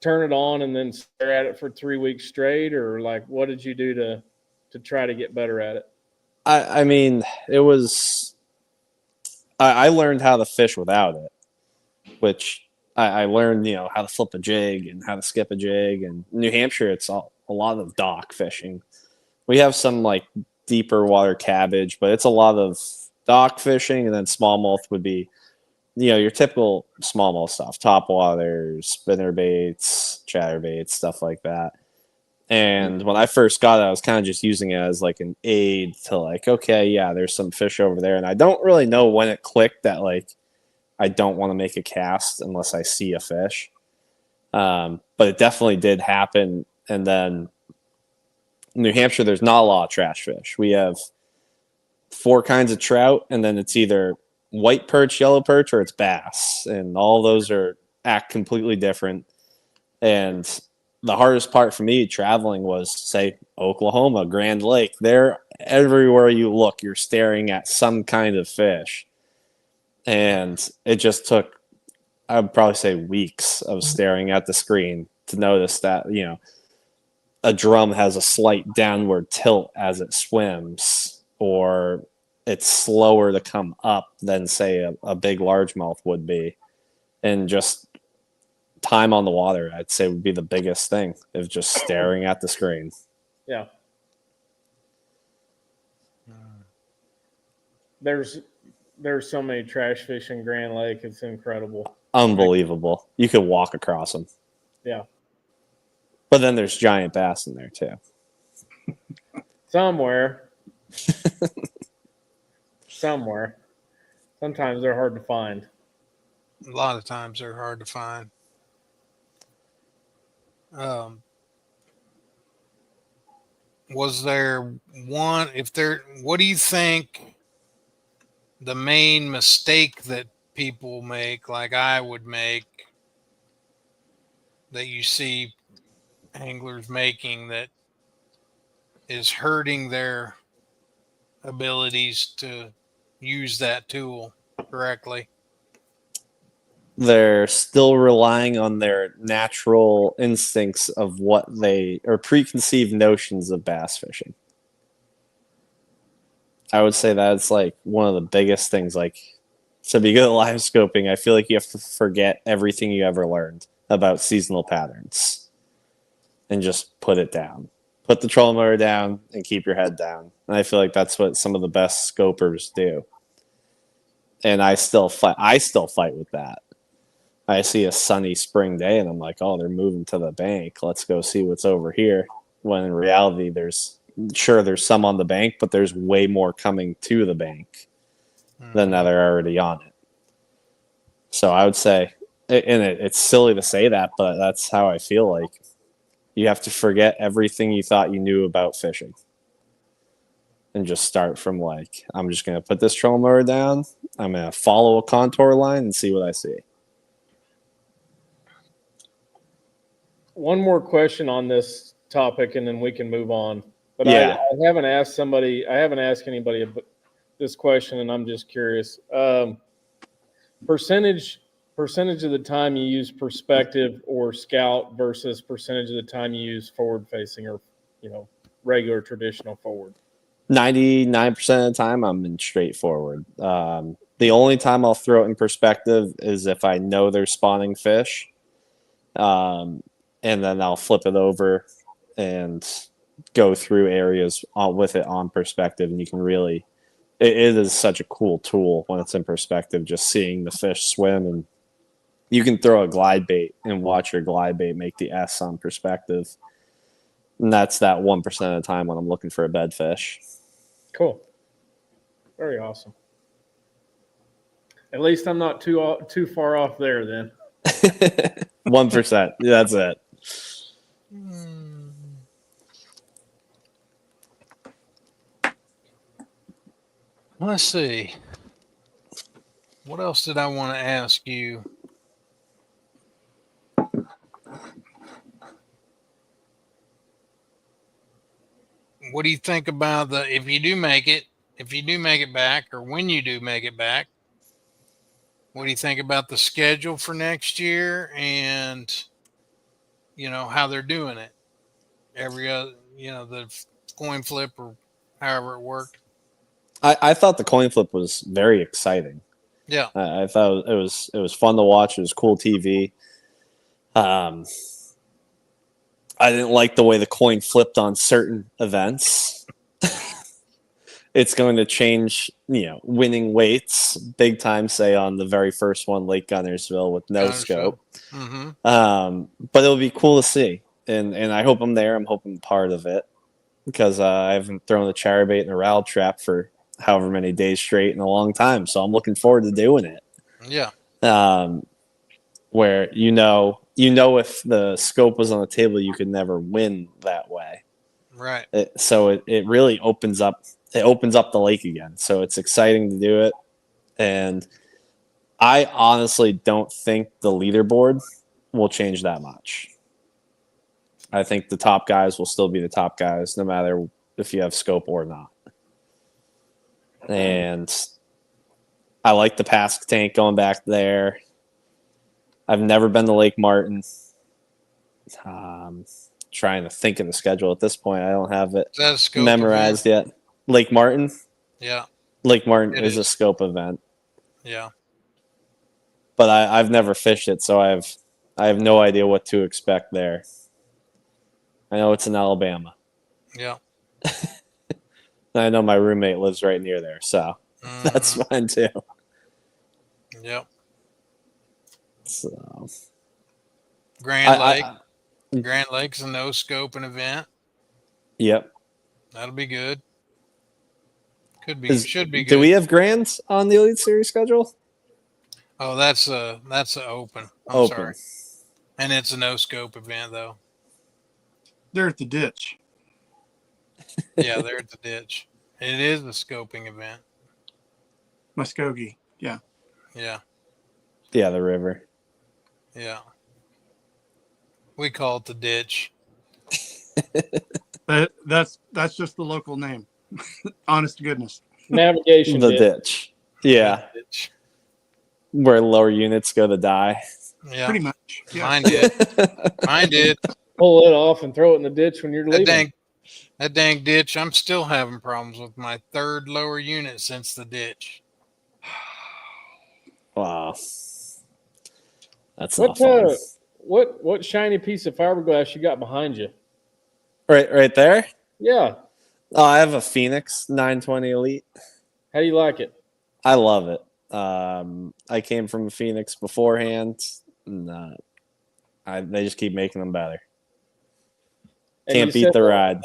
turn it on and then stare at it for 3 weeks straight, or like, what did you do to try to get better at it? I mean, it was. I learned how to fish without it, which I learned, how to flip a jig and how to skip a jig. And New Hampshire, it's a lot of dock fishing. We have some like deeper water cabbage, but it's a lot of dock fishing, and then smallmouth would be, your typical smallmouth stuff, topwaters, spinner baits, chatterbaits, stuff like that. And when I first got it, I was kind of just using it as like an aid to like, okay, yeah, there's some fish over there. And I don't really know when it clicked that like I don't want to make a cast unless I see a fish. But it definitely did happen. And then in New Hampshire, there's not a lot of trash fish. We have 4 kinds of trout, and then it's either white perch, yellow perch, or it's bass. And all those act completely different. And the hardest part for me traveling was, say, Oklahoma, Grand Lake. There, everywhere you look, you're staring at some kind of fish. And it just took, I would probably say, weeks of staring at the screen to notice that, a drum has a slight downward tilt as it swims, or it's slower to come up than, say, a big largemouth would be. And just time on the water, I'd say, would be the biggest thing, of just staring at the screen. Yeah. there's so many trash fish in Grand Lake. It's incredible. Unbelievable. You could walk across them. Yeah. But then there's giant bass in there too. Somewhere. Somewhere. Sometimes they're hard to find. A lot of times they're hard to find. Was there one? What do you think the main mistake that people make, like I would make, that you see anglers making that is hurting their abilities to use that tool correctly? They're still relying on their natural instincts of what they or preconceived notions of bass fishing. I would say that's like one of the biggest things. Like, to be good at live scoping, I feel like you have to forget everything you ever learned about seasonal patterns and just put it down. Put the trolling motor down and keep your head down. And I feel like that's what some of the best scopers do. And I still fight with that. I see a sunny spring day and I'm like, oh, they're moving to the bank. Let's go see what's over here. When in reality, there's some on the bank, but there's way more coming to the bank than that are already on it. So I would say, and it's silly to say that, but that's how I feel like. You have to forget everything you thought you knew about fishing and just start from like, I'm just going to put this trolling motor down. I'm going to follow a contour line and see what I see. One more question on this topic, and then we can move on. But Yeah. I haven't asked anybody this question, and I'm just curious. Percentage of the time you use perspective or scout versus percentage of the time you use forward facing or, regular traditional forward. 99% of the time I'm in straightforward. The only time I'll throw it in perspective is if I know they're spawning fish. And then I'll flip it over and go through areas with it on perspective. And you can really, it is such a cool tool when it's in perspective, just seeing the fish swim. And you can throw a glide bait and watch your glide bait make the S on perspective. And that's that 1% of the time when I'm looking for a bed fish. Cool. Very awesome. At least I'm not too far off there then. 1%. That's it. Let's see. What else did I want to ask you? What do you think about if you do make it back, or when you do make it back, what do you think about the schedule for next year and, how they're doing it? Every other, the coin flip or however it worked. I thought the coin flip was very exciting. Yeah. I thought it was fun to watch. It was cool TV. I didn't like the way the coin flipped on certain events. It's going to change, winning weights big time, say on the very first one, Lake Gunnersville with no scope. Mm-hmm. But it'll be cool to see. And I hope I'm there. I'm hoping part of it because I haven't thrown a chatterbait in a rattle trap for however many days straight in a long time. So I'm looking forward to doing it. Yeah. Where, if the scope was on the table, you could never win that way. Right. So it really opens up the lake again. So it's exciting to do it. And I honestly don't think the leaderboard will change that much. I think the top guys will still be the top guys, no matter if you have scope or not. And I like the Pask tank going back there. I've never been to Lake Martin. Trying to think of the schedule at this point. I don't have it memorized yet. Lake Martin? Yeah. Lake Martin is a scope event. Yeah. But I've never fished it, so I have no idea what to expect there. I know it's in Alabama. Yeah. I know my roommate lives right near there, so That's Mhm. mine too. Yep. So Grand Lake. I Grand Lake's a no scoping event. yep. That'll be good. Should be Do good. we have grands on the Elite Series schedule? Oh, that's a open. I'm Open. sorry. And it's a no scope event though. They're at the ditch. Yeah, they're at the ditch. It is a scoping event. Muskogee. Yeah. Yeah. Yeah, the river. Yeah. We call it the ditch. That's just the local name. Honest to goodness. Navigation The ditch. ditch. Yeah, The ditch. where lower units go to die. Yeah. Pretty much. Yeah. Mine did. Mine did. Pull it off and throw it in the ditch when you're That leaving. dang ditch. I'm still having problems with my third lower unit since the ditch. Wow. That's What not fun. what shiny piece of fiberglass you got behind you? Right there. Yeah. Oh, I have a Phoenix 920 Elite. How do you like it? I love it. I came from a Phoenix beforehand, and they just keep making them better. And Can't you beat said the ride.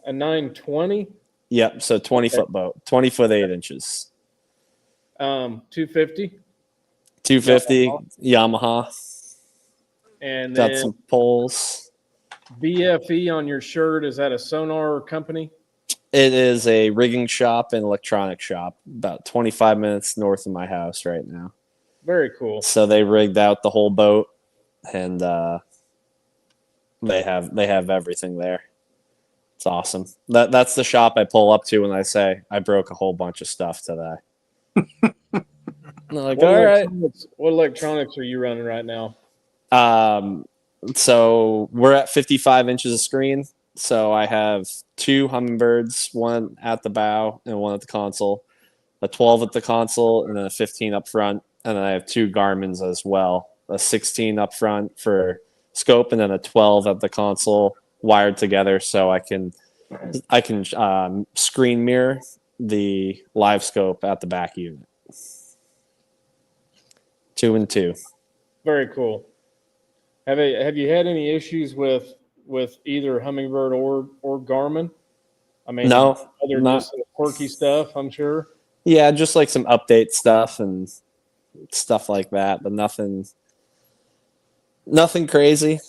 A 920, Yep. So 20-foot boat, 20 foot 8 inches, 250, 250 Yamaha. and Got then some poles. BFE on your shirt. Is that a sonar company? It is a rigging shop and electronic shop, about 25 minutes north of my house right now. Very cool. So they rigged out the whole boat, and they have everything there. It's awesome. That's the shop I pull up to when I say I broke a whole bunch of stuff today. I'm like, all right. What electronics are you running right now? So we're at 55 inches of screen. So I have 2 Hummingbirds, one at the bow and one at the console, a 12 at the console, and then a 15 up front. And then I have 2 Garmin's as well, a 16 up front for scope, and then a 12 at the console wired together so I can screen mirror the live scope at the back unit. 2 and 2. Very cool. Have you had any issues with either Hummingbird or Garmin? I mean, No, other not- just quirky stuff, I'm sure. Yeah, just like some update stuff and stuff like that, but nothing crazy.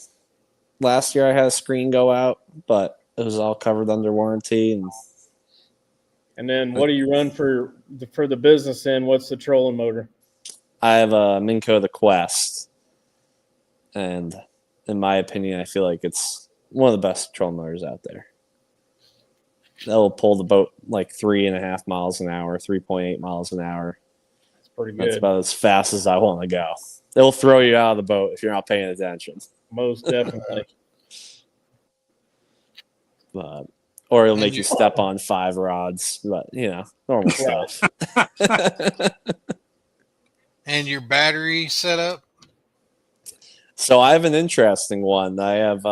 Last year I had a screen go out, but it was all covered under warranty. And then what do you run for the business end? What's the trolling motor? I have a Minco the Quest, and in my opinion, I feel like it's one of the best trolling motors out there. That'll pull the boat like 3.5 miles an hour, 3.8 miles an hour. It's pretty good. That's about as fast as I want to go. It'll throw you out of the boat if you're not paying attention. Most definitely. But, or it'll make you step on 5 rods, but normal stuff. And your battery setup? So I have an interesting one. I have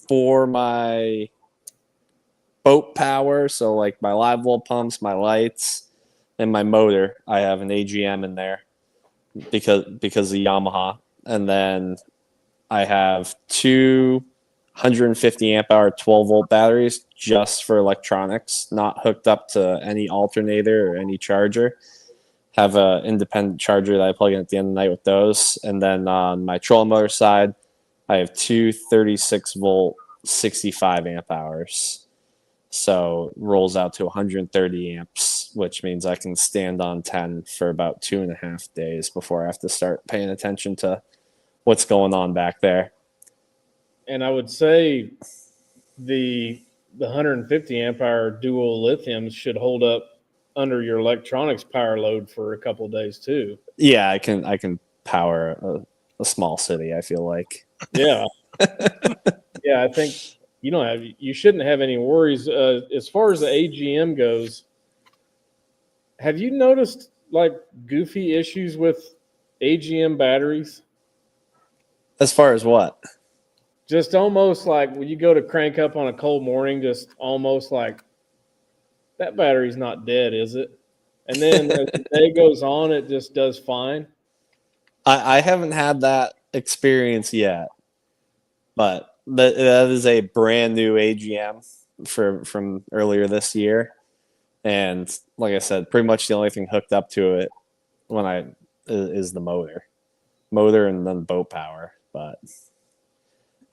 for my boat power, so like my live well pumps, my lights, and my motor, I have an AGM in there because of Yamaha. And then I have 2 150 amp hour 12 volt batteries just for electronics, not hooked up to any alternator or any charger. Have an independent charger that I plug in at the end of the night with those. And then on my trolling motor side, I have 2 36 volt 65 amp hours. So it rolls out to 130 amps, which means I can stand on 10 for about 2.5 days before I have to start paying attention to what's going on back there. And I would say the 150 amp hour dual lithiums should hold up under your electronics power load for a couple of days too. Yeah, I can power a small city, I feel like. Yeah. Yeah, I think you shouldn't have any worries. As far as the AGM goes, have you noticed like goofy issues with AGM batteries? As far as what? Just almost like when you go to crank up on a cold morning, just almost like that battery's not dead, is it? And then as the day goes on, it just does fine. I haven't had that experience yet, but that is a brand new AGM from earlier this year, and like I said, pretty much the only thing hooked up to it is the motor, and then boat power. But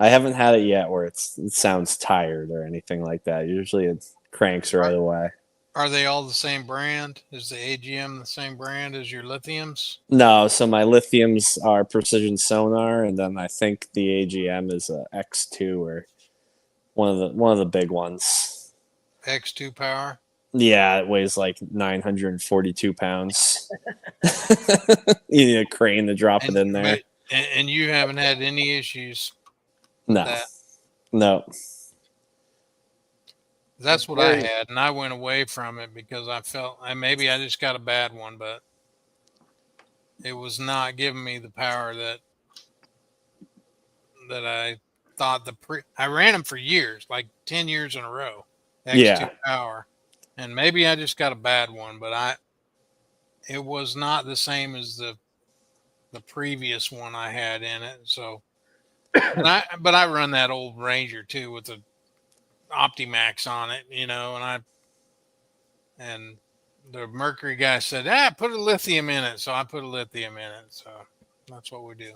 I haven't had it yet where it sounds tired or anything like that. Usually it cranks right away. Are they all the same brand? Is the AGM the same brand as your lithiums? No, so my lithiums are Precision Sonar, and then I think the AGM is a X2 or one of the big ones. X2 power? Yeah, it weighs like 942 pounds. You need a crane to drop it in there. And you haven't had any issues with No, that? no. That's what I had, and I went away from it because I felt maybe I just got a bad one, but it was not giving me the power that I thought I ran them for years, like 10 years in a row. X2 power, and maybe I just got a bad one, but it was not the same as the previous one I had in it. So, but I run that old Ranger too with the Optimax on it, and the Mercury guy said, put a lithium in it. So I put a lithium in it. So that's what we do.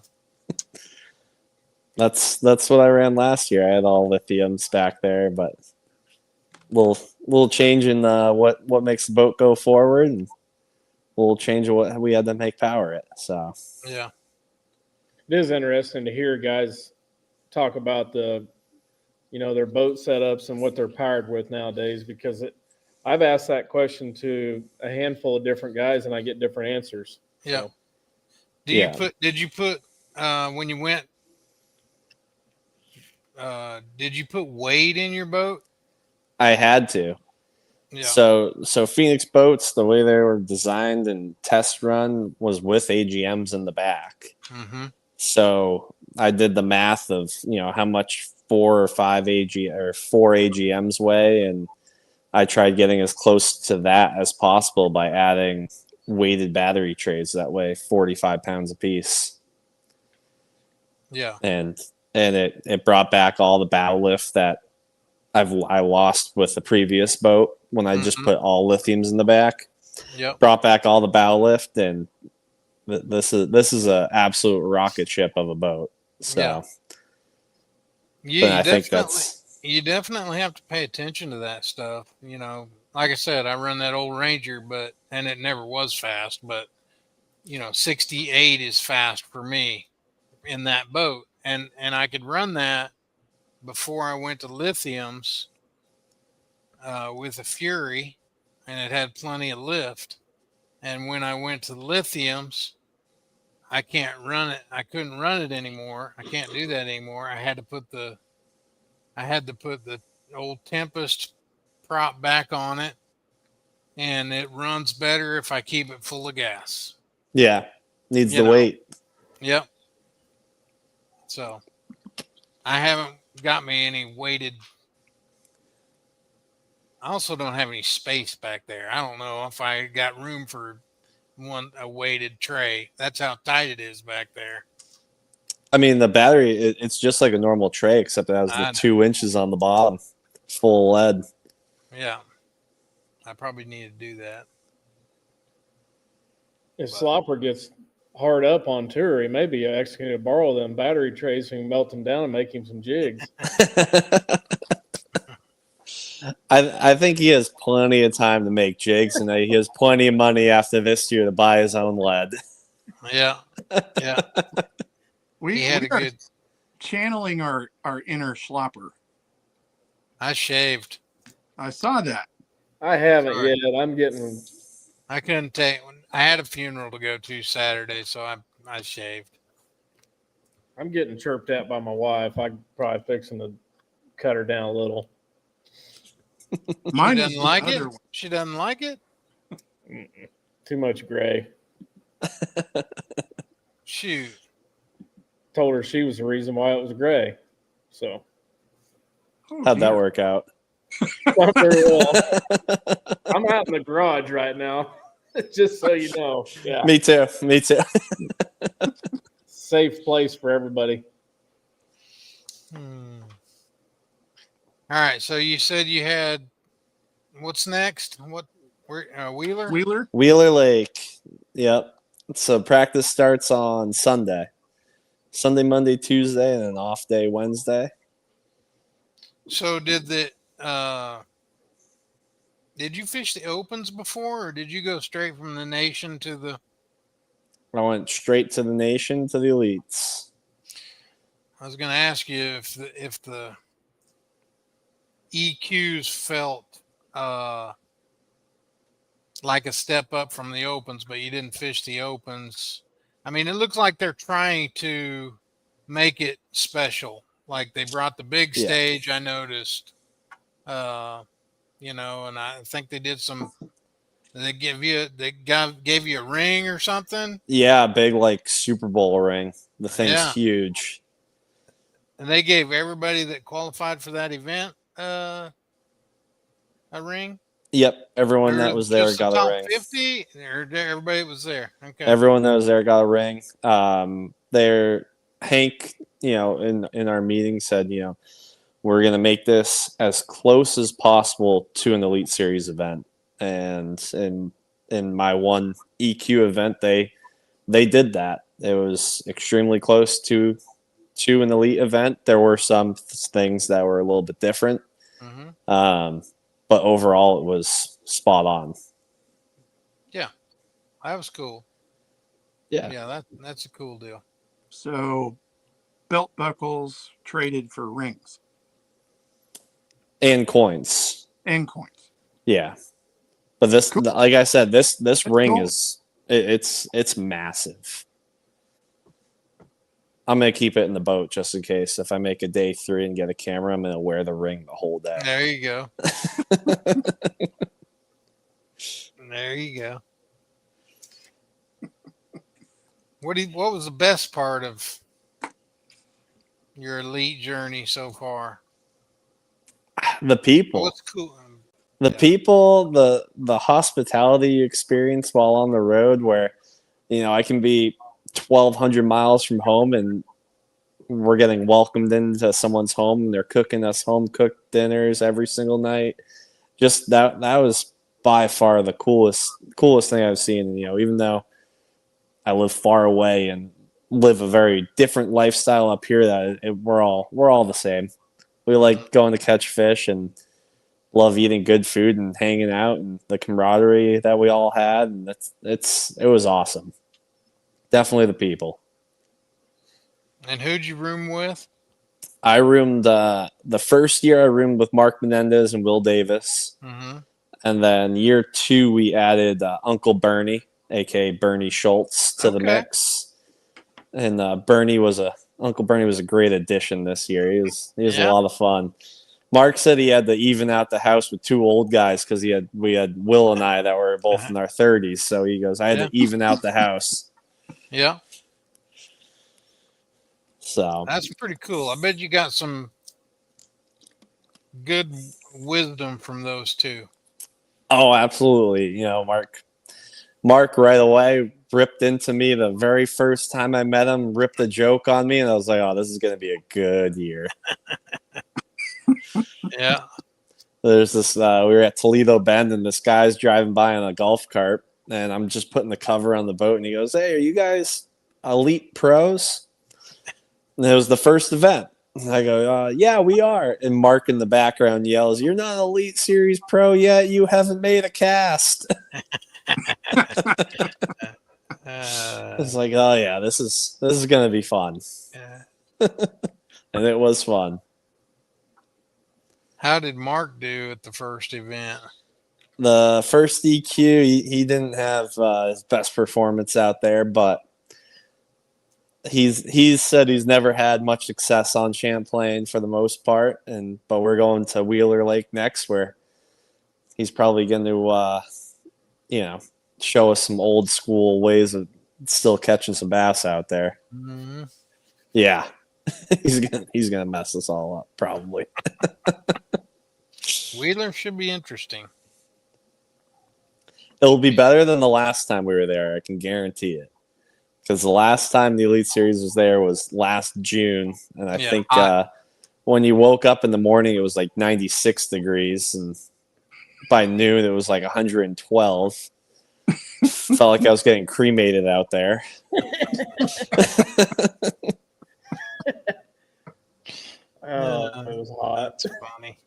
That's what I ran last year. I had all lithiums back there, but little change in what makes the boat go forward, and we'll change what we had to make power it. So yeah, it is interesting to hear guys talk about their boat setups and what they're powered with nowadays, because I've asked that question to a handful of different guys and I get different answers. Yeah. So. Did you put when you went? Did you put weight in your boat? I had to. Yeah. So Phoenix boats, the way they were designed and test run was with AGMs in the back. Mm-hmm. So I did the math of how much 4 AGMs weigh, and I tried getting as close to that as possible by adding weighted battery trays that weigh 45 pounds a piece. Yeah. And it brought back all the bow lift that I lost with the previous boat when I just put all lithiums in the back. Yep. Brought back all the bow lift, and this is a absolute rocket ship of a boat. So yeah, you you definitely have to pay attention to that stuff. Like I said, I run that old Ranger, and it never was fast, but 68 is fast for me in that boat. And I could run that before I went to lithiums with a Fury, and it had plenty of lift. And when I went to lithiums, I can't run it. I couldn't run it anymore. I can't do that anymore. I had to put the old Tempest prop back on it, and it runs better if I keep it full of gas. Yeah, needs the weight. Yep. So I haven't got me any weighted. I also don't have any space back there. I don't know if I got room for a weighted tray. That's how tight it is back there. I mean, the battery, it's just like a normal tray, except it has the 2 inches on the bottom, full lead. Yeah. I probably need to do that. If Slopper gets hard up on tour, he may be actually going to borrow them battery trays so he can melt them down and make him some jigs. I think he has plenty of time to make jigs, and he has plenty of money after this year to buy his own lead. Yeah. Yeah. We are channeling our inner Schlopper. I shaved. I saw that. I haven't yet. I couldn't take. I had a funeral to go to Saturday, so I shaved. I'm getting chirped at by my wife. I'm probably fixing to cut her down a little. Mine doesn't like it. She doesn't like it. Too much gray. Shoot. Told her she was the reason why it was gray. So how'd that work out? Not very well. I'm out in the garage right now, just so you know. Yeah, Me too. Me too. safe place for everybody. All right. So you said you had what's next? Wheeler? Wheeler? Wheeler Lake. Yep. So practice starts on Sunday. Sunday, Monday, Tuesday, and an off day Wednesday. So did you fish the opens before, or did you go straight from the nation to the? I went straight to the nation, to the elites. I was going to ask you if the EQs felt like a step up from the opens, but you didn't fish the opens. I mean, it looks like they're trying to make it special. Like they brought the big Yeah. stage. I noticed, and I think they did some. They gave you a ring or something. Yeah, big like Super Bowl ring. The thing's Yeah. huge. And they gave everybody that qualified for that event a ring. Yep, everyone Or that was there just the got a top ring. 50, or everybody was there. Okay. Everyone that was there got a ring. Hank, in our meeting said, we're gonna make this as close as possible to an Elite Series event. And in my one EQ event, they did that. It was extremely close to an Elite event. There were some things that were a little bit different, but overall it was spot on. Yeah, that was cool. Yeah, that's a cool deal. So belt buckles traded for rings And coins. and coins. Yeah. But this, Cool. like I said, this ring cool. it's massive. I'm gonna keep it in the boat just in case. If I make a day 3 and get a camera, I'm gonna wear the ring the whole day. There you go. There you go. What was the best part of your elite journey so far? The people. What's cool? The people, the hospitality you experience while on the road, where I can be 1,200 miles from home and we're getting welcomed into someone's home and they're cooking us home cooked dinners every single night. Just that was by far the coolest thing I've seen. Even though I live far away and live a very different lifestyle up here, we're all the same. We like going to catch fish and love eating good food and hanging out, and the camaraderie that we all had, and it was awesome. Definitely the people. And who'd you room with? I roomed the first year. I roomed with Mark Menendez and Will Davis, and then year 2 we added Uncle Bernie, aka Bernie Schultz, to the mix. And Uncle Bernie was a great addition this year. He was a lot of fun. Mark said he had to even out the house with 2 old guys because we had Will and I that were both in our 30s. So he goes, I had to even out the house. Yeah. So that's pretty cool. I bet you got some good wisdom from those 2. Oh, absolutely. Mark right away ripped into me the very first time I met him, ripped a joke on me, and I was like, oh, this is going to be a good year. Yeah. There's this, we were at Toledo Bend, and this guy's driving by on a golf cart, and I'm just putting the cover on the boat, and he goes, hey, are you guys elite pros? And it was the first event. And I go, yeah, we are. And Mark in the background yells, you're not an Elite Series pro yet. You haven't made a cast. It's like, oh yeah, this is gonna be fun. And it was fun. How did Mark do at the first event? The first EQ, he didn't have his best performance out there, but he's said he's never had much success on Champlain for the most part, but we're going to Wheeler Lake next, where he's probably going to show us some old school ways of still catching some bass out there. Yeah. he's gonna mess us all up probably. Wheeler should be interesting. It'll be better than the last time we were there. I can guarantee it. Because the last time the Elite Series was there was last June, and I think when you woke up in the morning, it was like 96 degrees, and by noon it was like 112. Felt like I was getting cremated out there. Oh, it was hot. That's funny.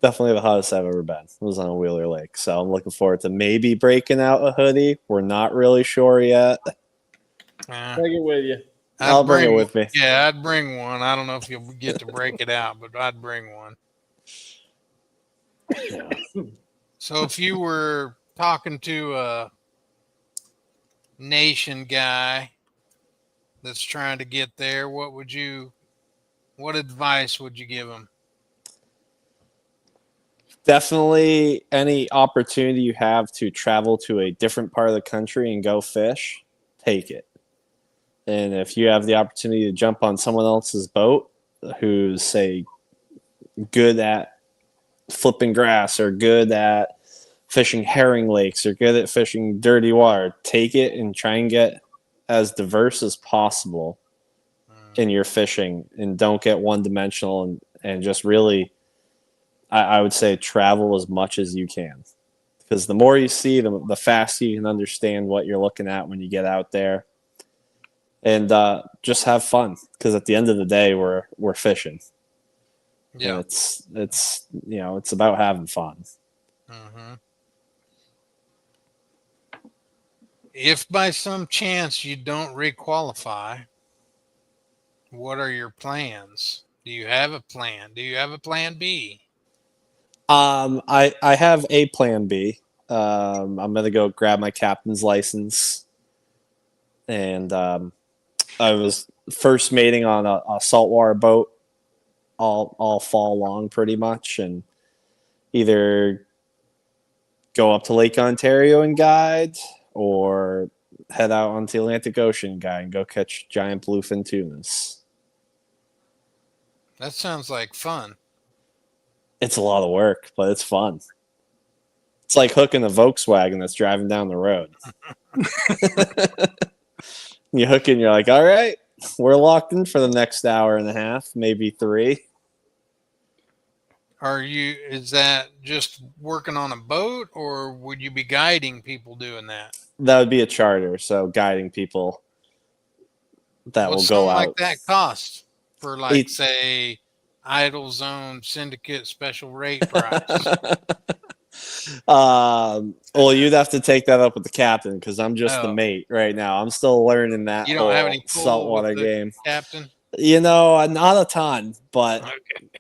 Definitely the hottest I've ever been. It was on Wheeler Lake. So I'm looking forward to maybe breaking out a hoodie. We're not really sure yet. Take it with you. I'll bring it with me. Yeah, I'd bring one. I don't know if you'll get to break it out, but I'd bring one. Yeah. So if you were talking to a nation guy that's trying to get there, what advice would you give him? Definitely any opportunity you have to travel to a different part of the country and go fish, take it. And if you have the opportunity to jump on someone else's boat who's, say, good at flipping grass or good at fishing herring lakes or good at fishing dirty water, take it and try and get as diverse as possible in your fishing, and don't get one-dimensional, and just really, I would say, travel as much as you can, because the more you see, the faster you can understand what you're looking at when you get out there, and just have fun, because at the end of the day, we're fishing. Yeah, and it's about having fun. Mm-hmm. If by some chance you don't requalify, what are your plans? Do you have a plan? Do you have a plan B? I have a plan B. I'm gonna go grab my captain's license, and I was first mating on a saltwater boat all fall long, pretty much, and either go up to Lake Ontario and guide, or head out onto the Atlantic Ocean and guide and go catch giant bluefin tunas. That sounds like fun. It's a lot of work, but it's fun. It's like hooking a Volkswagen that's driving down the road. You hook it and you're like, all right, we're locked in for the next hour and a half, maybe 3. Is that just working on a boat, or would you be guiding people doing that? That would be a charter, so guiding people that will go out. Like that cost for, like, say, Idle Zone Syndicate special rate price? Well, you'd have to take that up with the captain, because I'm just the mate right now. I'm still learning that you don't have any saltwater game. Captain? Not a ton, but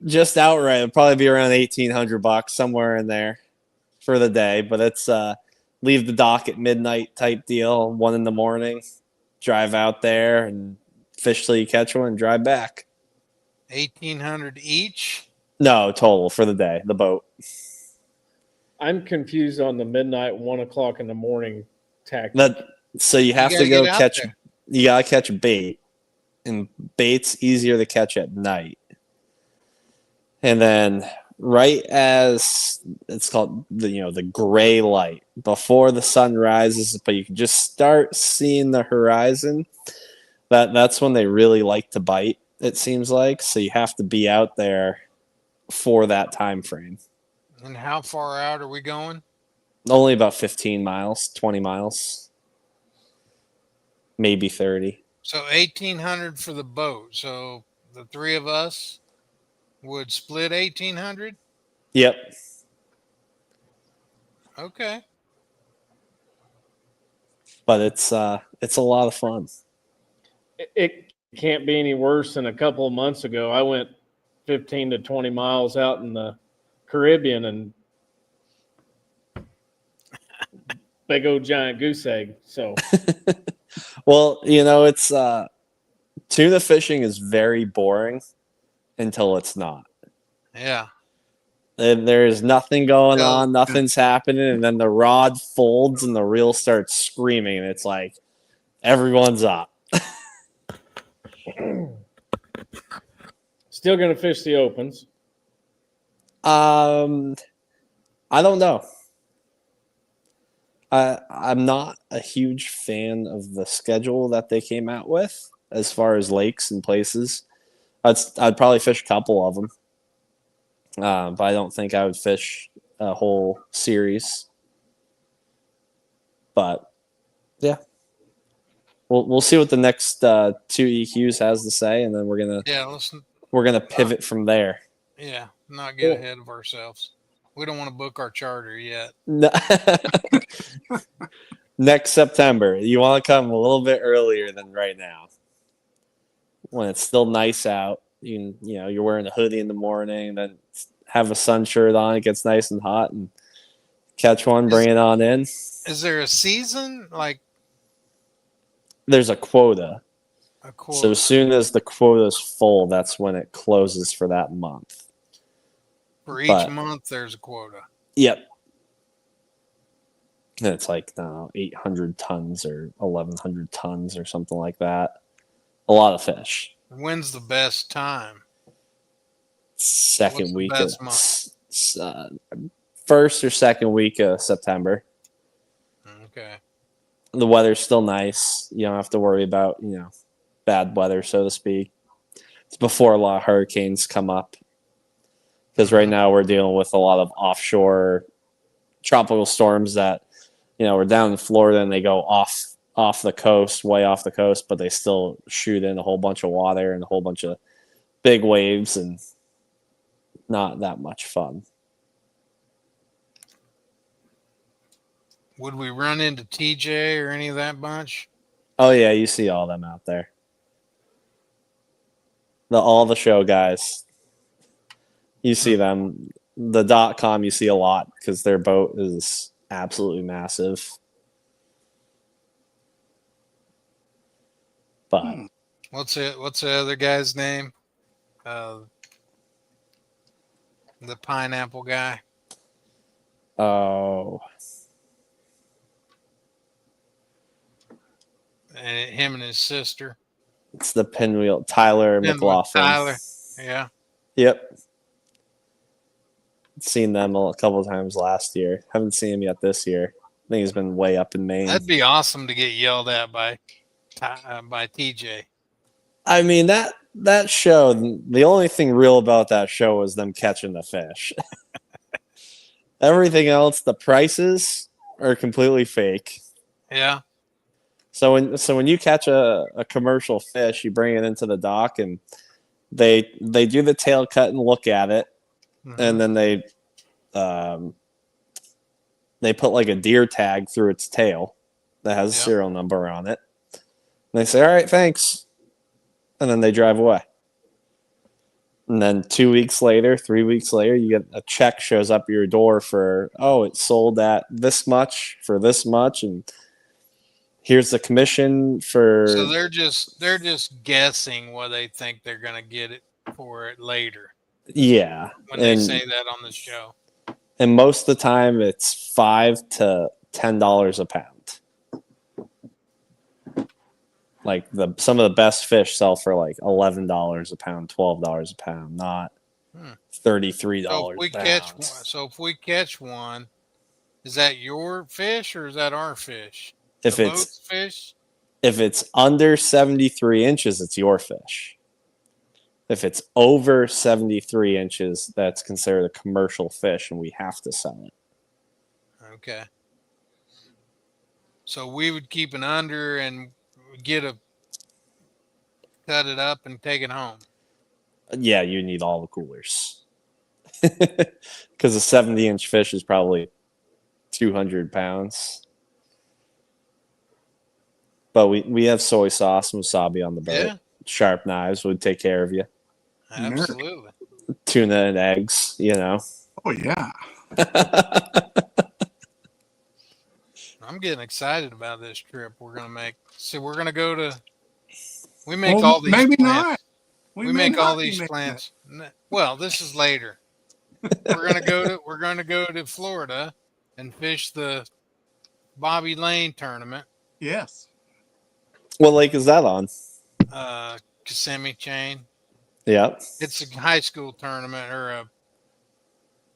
just outright, it'd probably be around $1,800, somewhere in there for the day. But it's leave the dock at midnight type deal, 1 a.m, drive out there and fish till you catch one and drive back. $1,800 each? No, total for the day, the boat. I'm confused on the midnight, 1 o'clock in the morning tactic. So you have to go catch. You gotta catch bait, and bait's easier to catch at night. And then, right as it's called, the gray light before the sun rises, but you can just start seeing the horizon. That's when they really like to bite, it seems like. So you have to be out there for that time frame. And how far out are we going? Only about 15 miles, 20 miles, maybe 30. So $1,800 for the boat. So the 3 of us would split $1,800? Yep. Okay. But it's a lot of fun. It can't be any worse than a couple of months ago. I went 15 to 20 miles out in the Caribbean and big old giant goose egg. So, well, it's tuna fishing is very boring until it's not. Yeah. And there's nothing going on, nothing's happening, and then the rod folds and the reel starts screaming, and it's like everyone's up. Still going to fish the opens. I don't know. I'm not a huge fan of the schedule that they came out with as far as lakes and places. I'd probably fish a couple of them, but I don't think I would fish a whole series. But yeah, we'll see what the next two EQs has to say, and then we're gonna pivot from there. Yeah, not get ahead of ourselves. We don't want to book our charter yet. Next September, you want to come a little bit earlier than right now, when it's still nice out. You're wearing a hoodie in the morning, then have a sun shirt on. It gets nice and hot, and catch one, bring it on in. Is there a season? Like, there's a quota. quota. So as soon as the quota's full, that's when it closes for that month. For each month, there's a quota. Yep. And it's like, I don't know, 800 tons or 1,100 tons or something like that. A lot of fish. When's the best time? Second week. Best month? First or second week of September. Okay. The weather's still nice. You don't have to worry about, bad weather, so to speak. It's before a lot of hurricanes come up. Because right now we're dealing with a lot of offshore tropical storms that, we're down in Florida and they go off the coast, way off the coast, but they still shoot in a whole bunch of water and a whole bunch of big waves, and not that much fun. Would we run into TJ or any of that bunch? Oh yeah, you see all them out there. All the show guys. You see them. The .com you see a lot because their boat is absolutely massive. But what's the other guy's name? The pineapple guy. Oh. And him and his sister. It's the Pinwheel, Tyler McLaughlin. Tyler, yeah. Yep. Seen them a couple of times last year. Haven't seen him yet this year. I think he's been way up in Maine. That'd be awesome to get yelled at by TJ. I mean, that show, the only thing real about that show was them catching the fish. Everything else, the prices are completely fake. Yeah. So when you catch a commercial fish, you bring it into the dock and they do the tail cut and look at it, and then they put like a deer tag through its tail that has a serial number on it. And they say, "All right, thanks," and then they drive away. And then 2 weeks later, 3 weeks later, you get a check shows up at your door for, it sold at this much for this much, and here's the commission for. So they're just guessing what they think they're gonna get it for it later. Yeah, when they say that on the show. And most of the time, it's $5 to $10 a pound. Like some of the best fish sell for like $11 a pound, $12 a pound, not $33 a pound. So if we catch one, is that your fish or is that our fish? If the it's boat's fish? If it's under 73 inches, it's your fish. If it's over 73 inches, that's considered a commercial fish, and we have to sell it. Okay. So we would keep an under and cut it up and take it home. Yeah, you need all the coolers. Because a 70-inch fish is probably 200 pounds. But we have soy sauce and wasabi on the boat. Yeah. Sharp knives would take care of you. Absolutely. Tuna and eggs, Oh, yeah. I'm getting excited about this trip we're going to make. So we're going to go to... We make all these maybe plans. Not. We make all these plans. Well, this is later. We're going to go to Florida and fish the Bobby Lane tournament. Yes. What lake is that on? Kissimmee Chain. Yep. It's a high school tournament, or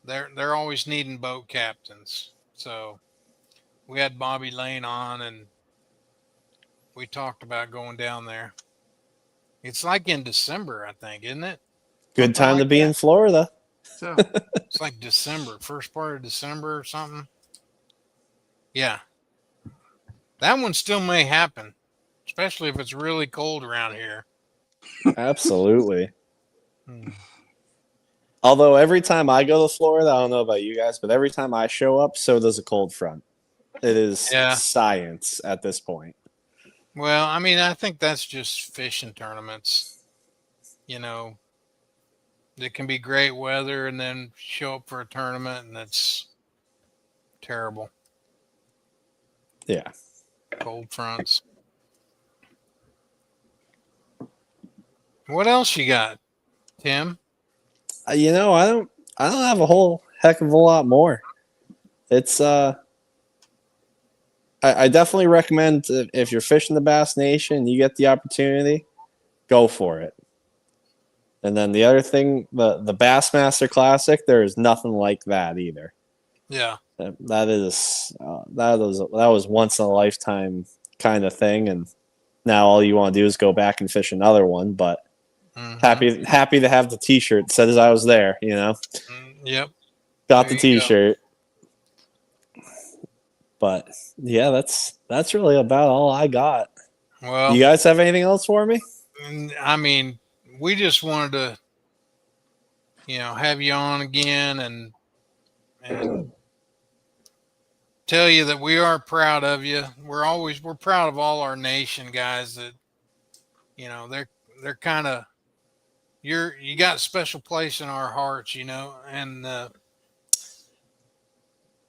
they're always needing boat captains. So we had Bobby Lane on, and we talked about going down there. It's like in December, I think, isn't it? Good Something time to like be that. in Florida. So It's like December, first part of December or something. Yeah. That one still may happen, especially if it's really cold around here. Absolutely. Hmm. Although every time I go to Florida, I don't know about you guys, but every time I show up, so does a cold front. It is Yeah. science at this point. Well, I mean, I think that's just fishing tournaments. You know, it can be great weather and then show up for a tournament and it's terrible. Yeah. Cold fronts. What else you got, Tim? You know, I don't have a whole heck of a lot more. It's I definitely recommend if you're fishing the Bass Nation and you get the opportunity, go for it. And then the other thing, the Bassmaster Classic, there is nothing like that either. Yeah. That was once in a lifetime kind of thing, and now all you want to do is go back and fish another one. But Mhm. happy to have the T-shirt. Said as I was there, you know. Yep. Got There the you go. T-shirt. But yeah, that's really about all I got. Well, You guys have anything else for me? I mean, we just wanted to, have you on again and tell you that we are proud of you. We're proud of all our nation guys that, they're kind of, you got a special place in our hearts, and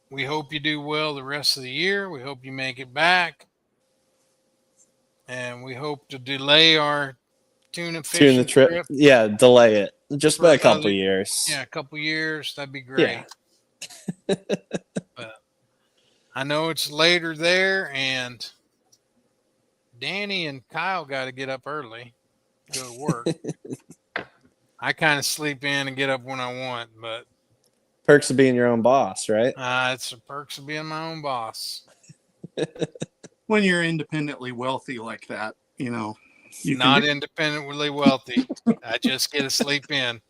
we hope you do well the rest of the year. We hope you make it back, and we hope to delay our tuna Tune the fishing trip. trip Yeah, delay it just by for a couple another, years. a couple years. That'd be Yeah. great. But I know it's later there, and Danny and Kyle got to get up early, go to work. I kind of sleep in and get up when I want, but Perks of being your own boss, right? it's the perks of being my own boss. when you're independently wealthy like that, you can Not do. independently wealthy. I just get to sleep in.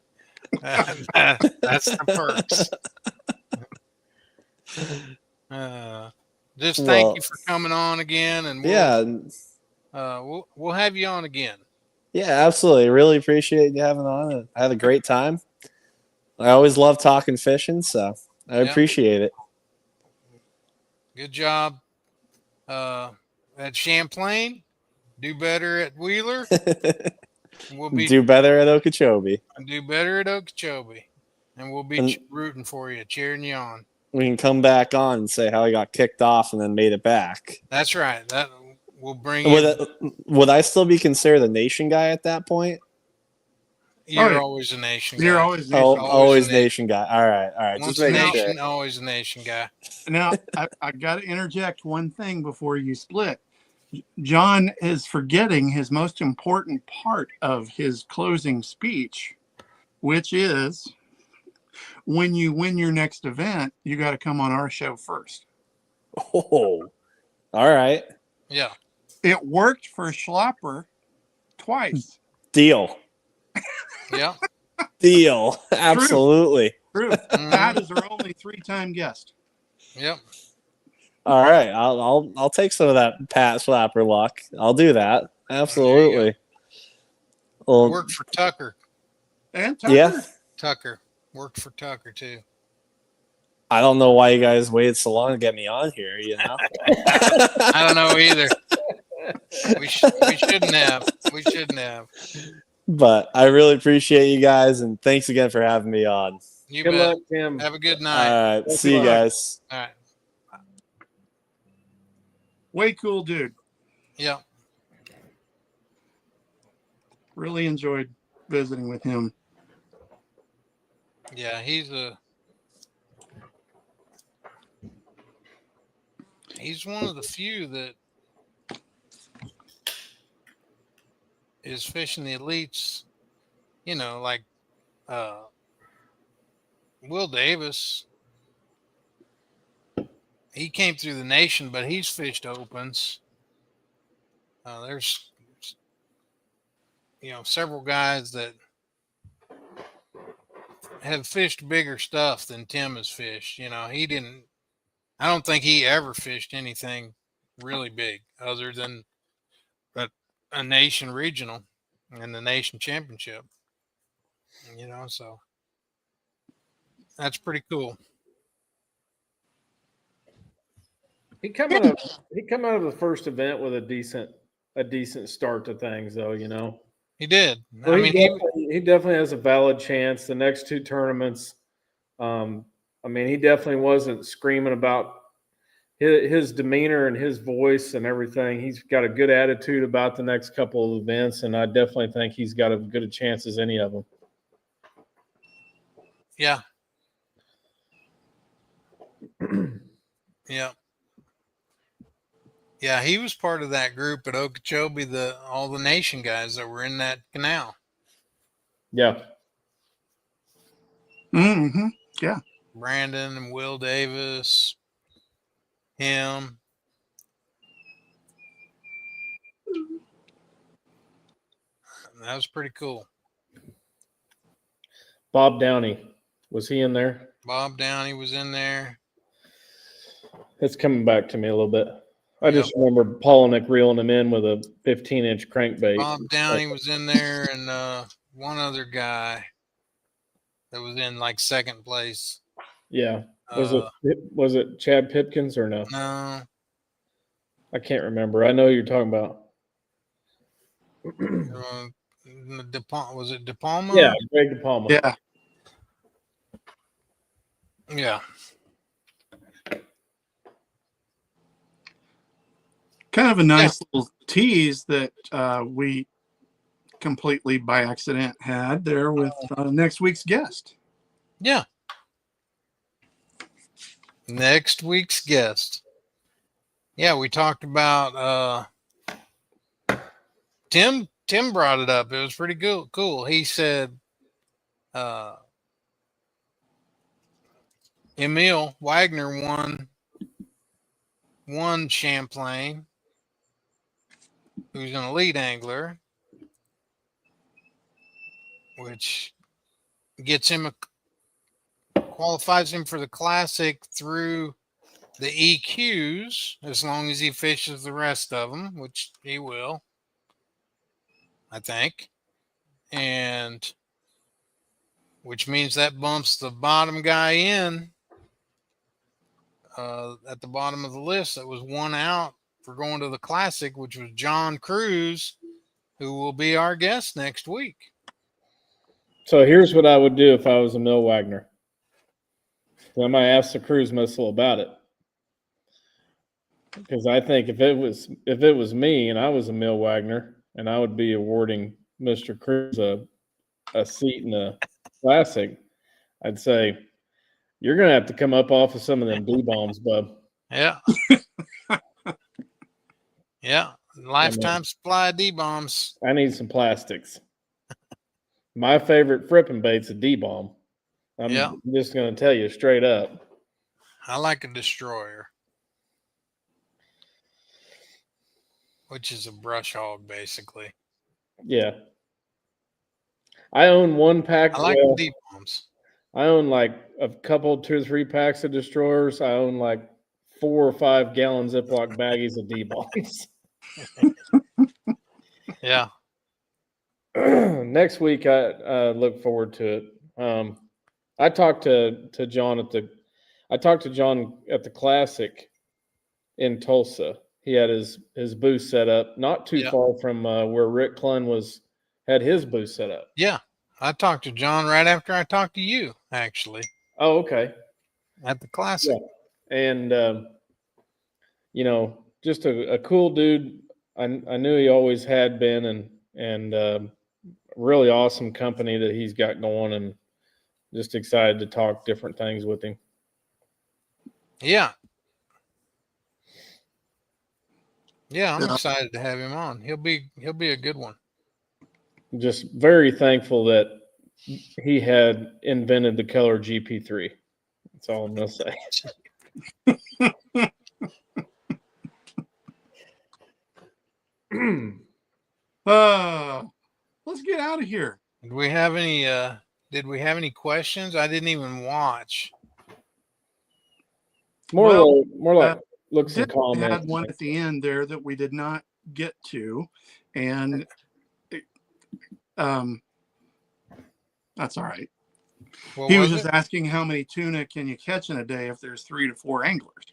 That's the perks. Just thank you for coming on again, and we'll have you on again. Yeah, absolutely. Really appreciate you having on. I had a great time. I always love talking fishing, so I appreciate it. Good job at Champlain. Do better at Wheeler. We'll do better at Okeechobee. Do better at Okeechobee. And we'll be rooting for you, cheering you on. We can come back on and say how I got kicked off and then made it back. That's right. That will bring you. Would I still be considered a nation guy at that point? You're always a nation guy. You're always always nation guy. All right. Once just making nation, sure. Always a nation guy. Now, I got to interject one thing before you split. John is forgetting his most important part of his closing speech, which is when you win your next event, you got to come on our show first. Oh, all right. Yeah. It worked for Schlopper twice. Deal. Yeah. Deal. Absolutely. True. Pat is our only 3-time guest. Yep. All right. I'll take some of that Pat Slapper luck. I'll do that. Absolutely. Well, worked for Tucker. And Tucker. Yeah. Tucker. Worked for Tucker too. I don't know why you guys waited so long to get me on here, I don't know either. We shouldn't have. We shouldn't have. But I really appreciate you guys, and thanks again for having me on. Good luck, Tim. Have a good night. All right. See you guys. All right. Way cool dude. Yeah. Really enjoyed visiting with him. Yeah, he's one of the few that is fishing the elites, like Will Davis, he came through the nation, but he's fished opens. There's several guys that have fished bigger stuff than Tim has fished. I don't think he ever fished anything really big other than a nation regional and the nation championship. So that's pretty cool. He come out of the first event with a decent start to things, though. He did. Well, he definitely has a valid chance. The next two tournaments, he definitely wasn't screaming about his demeanor and his voice and everything. He's got a good attitude about the next couple of events, and I definitely think he's got as good a chance as any of them. Yeah. Yeah. Yeah, he was part of that group at Okeechobee, all the nation guys that were in that canal. Yeah. Mm-hmm. Yeah. Brandon and Will Davis, him. That was pretty cool. Bob Downey, was he in there? Bob Downey was in there. It's coming back to me a little bit. I just remember Polnick reeling him in with a 15-inch crankbait. Bob Downey was in there, and one other guy that was in like second place. Yeah. Was it Chad Pipkins or no? No. I can't remember. I know who you're talking about. Was it De Palma? Yeah, Greg De Palma. Yeah. Yeah. Kind of a nice little tease that we completely by accident had there with next week's guest. Yeah. Next week's guest. Yeah, we talked about Tim brought it up. It was pretty cool. He said Emil Wagner won Champlain, who's an elite angler, which gets him qualifies him for the classic through the EQs, as long as he fishes the rest of them, which he will, I think. And which means that bumps the bottom guy in at the bottom of the list that was one out for going to the classic, which was John Cruz, who will be our guest next week. So here's what I would do if I was Emil Wagner. I might ask the cruise missile about it, because I think if it was me and I was Emil Wagner and I would be awarding Mr. Cruz a seat in the classic, I'd say, you're gonna have to come up off of some of them D-bombs, bub. Yeah. Yeah. Lifetime supply of D-bombs. I need some plastics. My favorite fripping bait's a D-bomb. I'm just going to tell you straight up. I like a destroyer, which is a brush hog, basically. Yeah. I own one pack. I like D-bombs. I own like a couple, 2 or 3 packs of destroyers. I own like 4 or 5 gallon Ziploc baggies of D-bombs. Yeah. Next week, I look forward to it. I talked to John at the Classic in Tulsa. He had his booth set up not too far from where Rick Clun had his booth set up. Yeah, I talked to John right after I talked to you, actually. Oh, okay. At the Classic. Yeah. And just a cool dude. I knew he always had been, and really awesome company that he's got going, and just excited to talk different things with him. Yeah. Yeah, I'm excited to have him on. He'll be a good one. Just very thankful that he had invented the color GP3. That's all I'm gonna say. Let's get out of here. Did we have any questions? I didn't even watch. More like looks and Dick comments. had one at the end there that we did not get to, and that's all right. He was just asking how many tuna can you catch in a day if there's 3 to 4 anglers,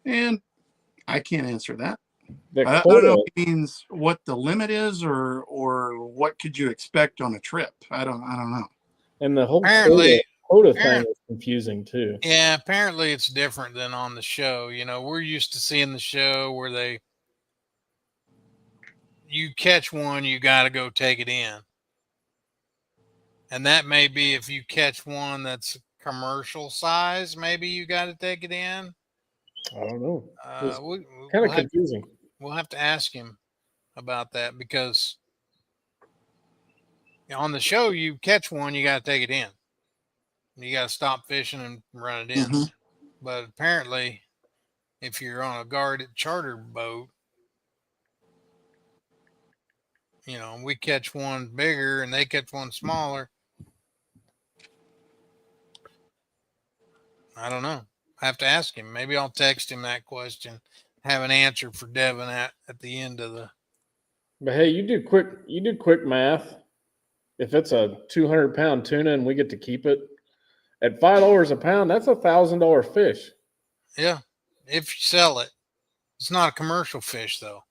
and I can't answer that. I don't know if it means what the limit is or what could you expect on a trip. I don't know. And the whole quota thing is confusing too. Yeah, apparently it's different than on the show. You know, we're used to seeing the show where you catch one, you got to go take it in. And that may be if you catch one that's commercial size, maybe you got to take it in. I don't know. Kind of confusing. We'll have to ask him about that because on the show, you catch one, you got to take it in. You got to stop fishing and run it in. Mm-hmm. But apparently, if you're on a guarded charter boat, you know, we catch one bigger and they catch one smaller. I don't know. I have to ask him. Maybe I'll text him that question. Have an answer for Devin at the end of the. But hey, you do quick math. If it's a 200-pound tuna and we get to keep it at $5 a pound, that's $1,000 fish. Yeah, if you sell it, it's not a commercial fish though.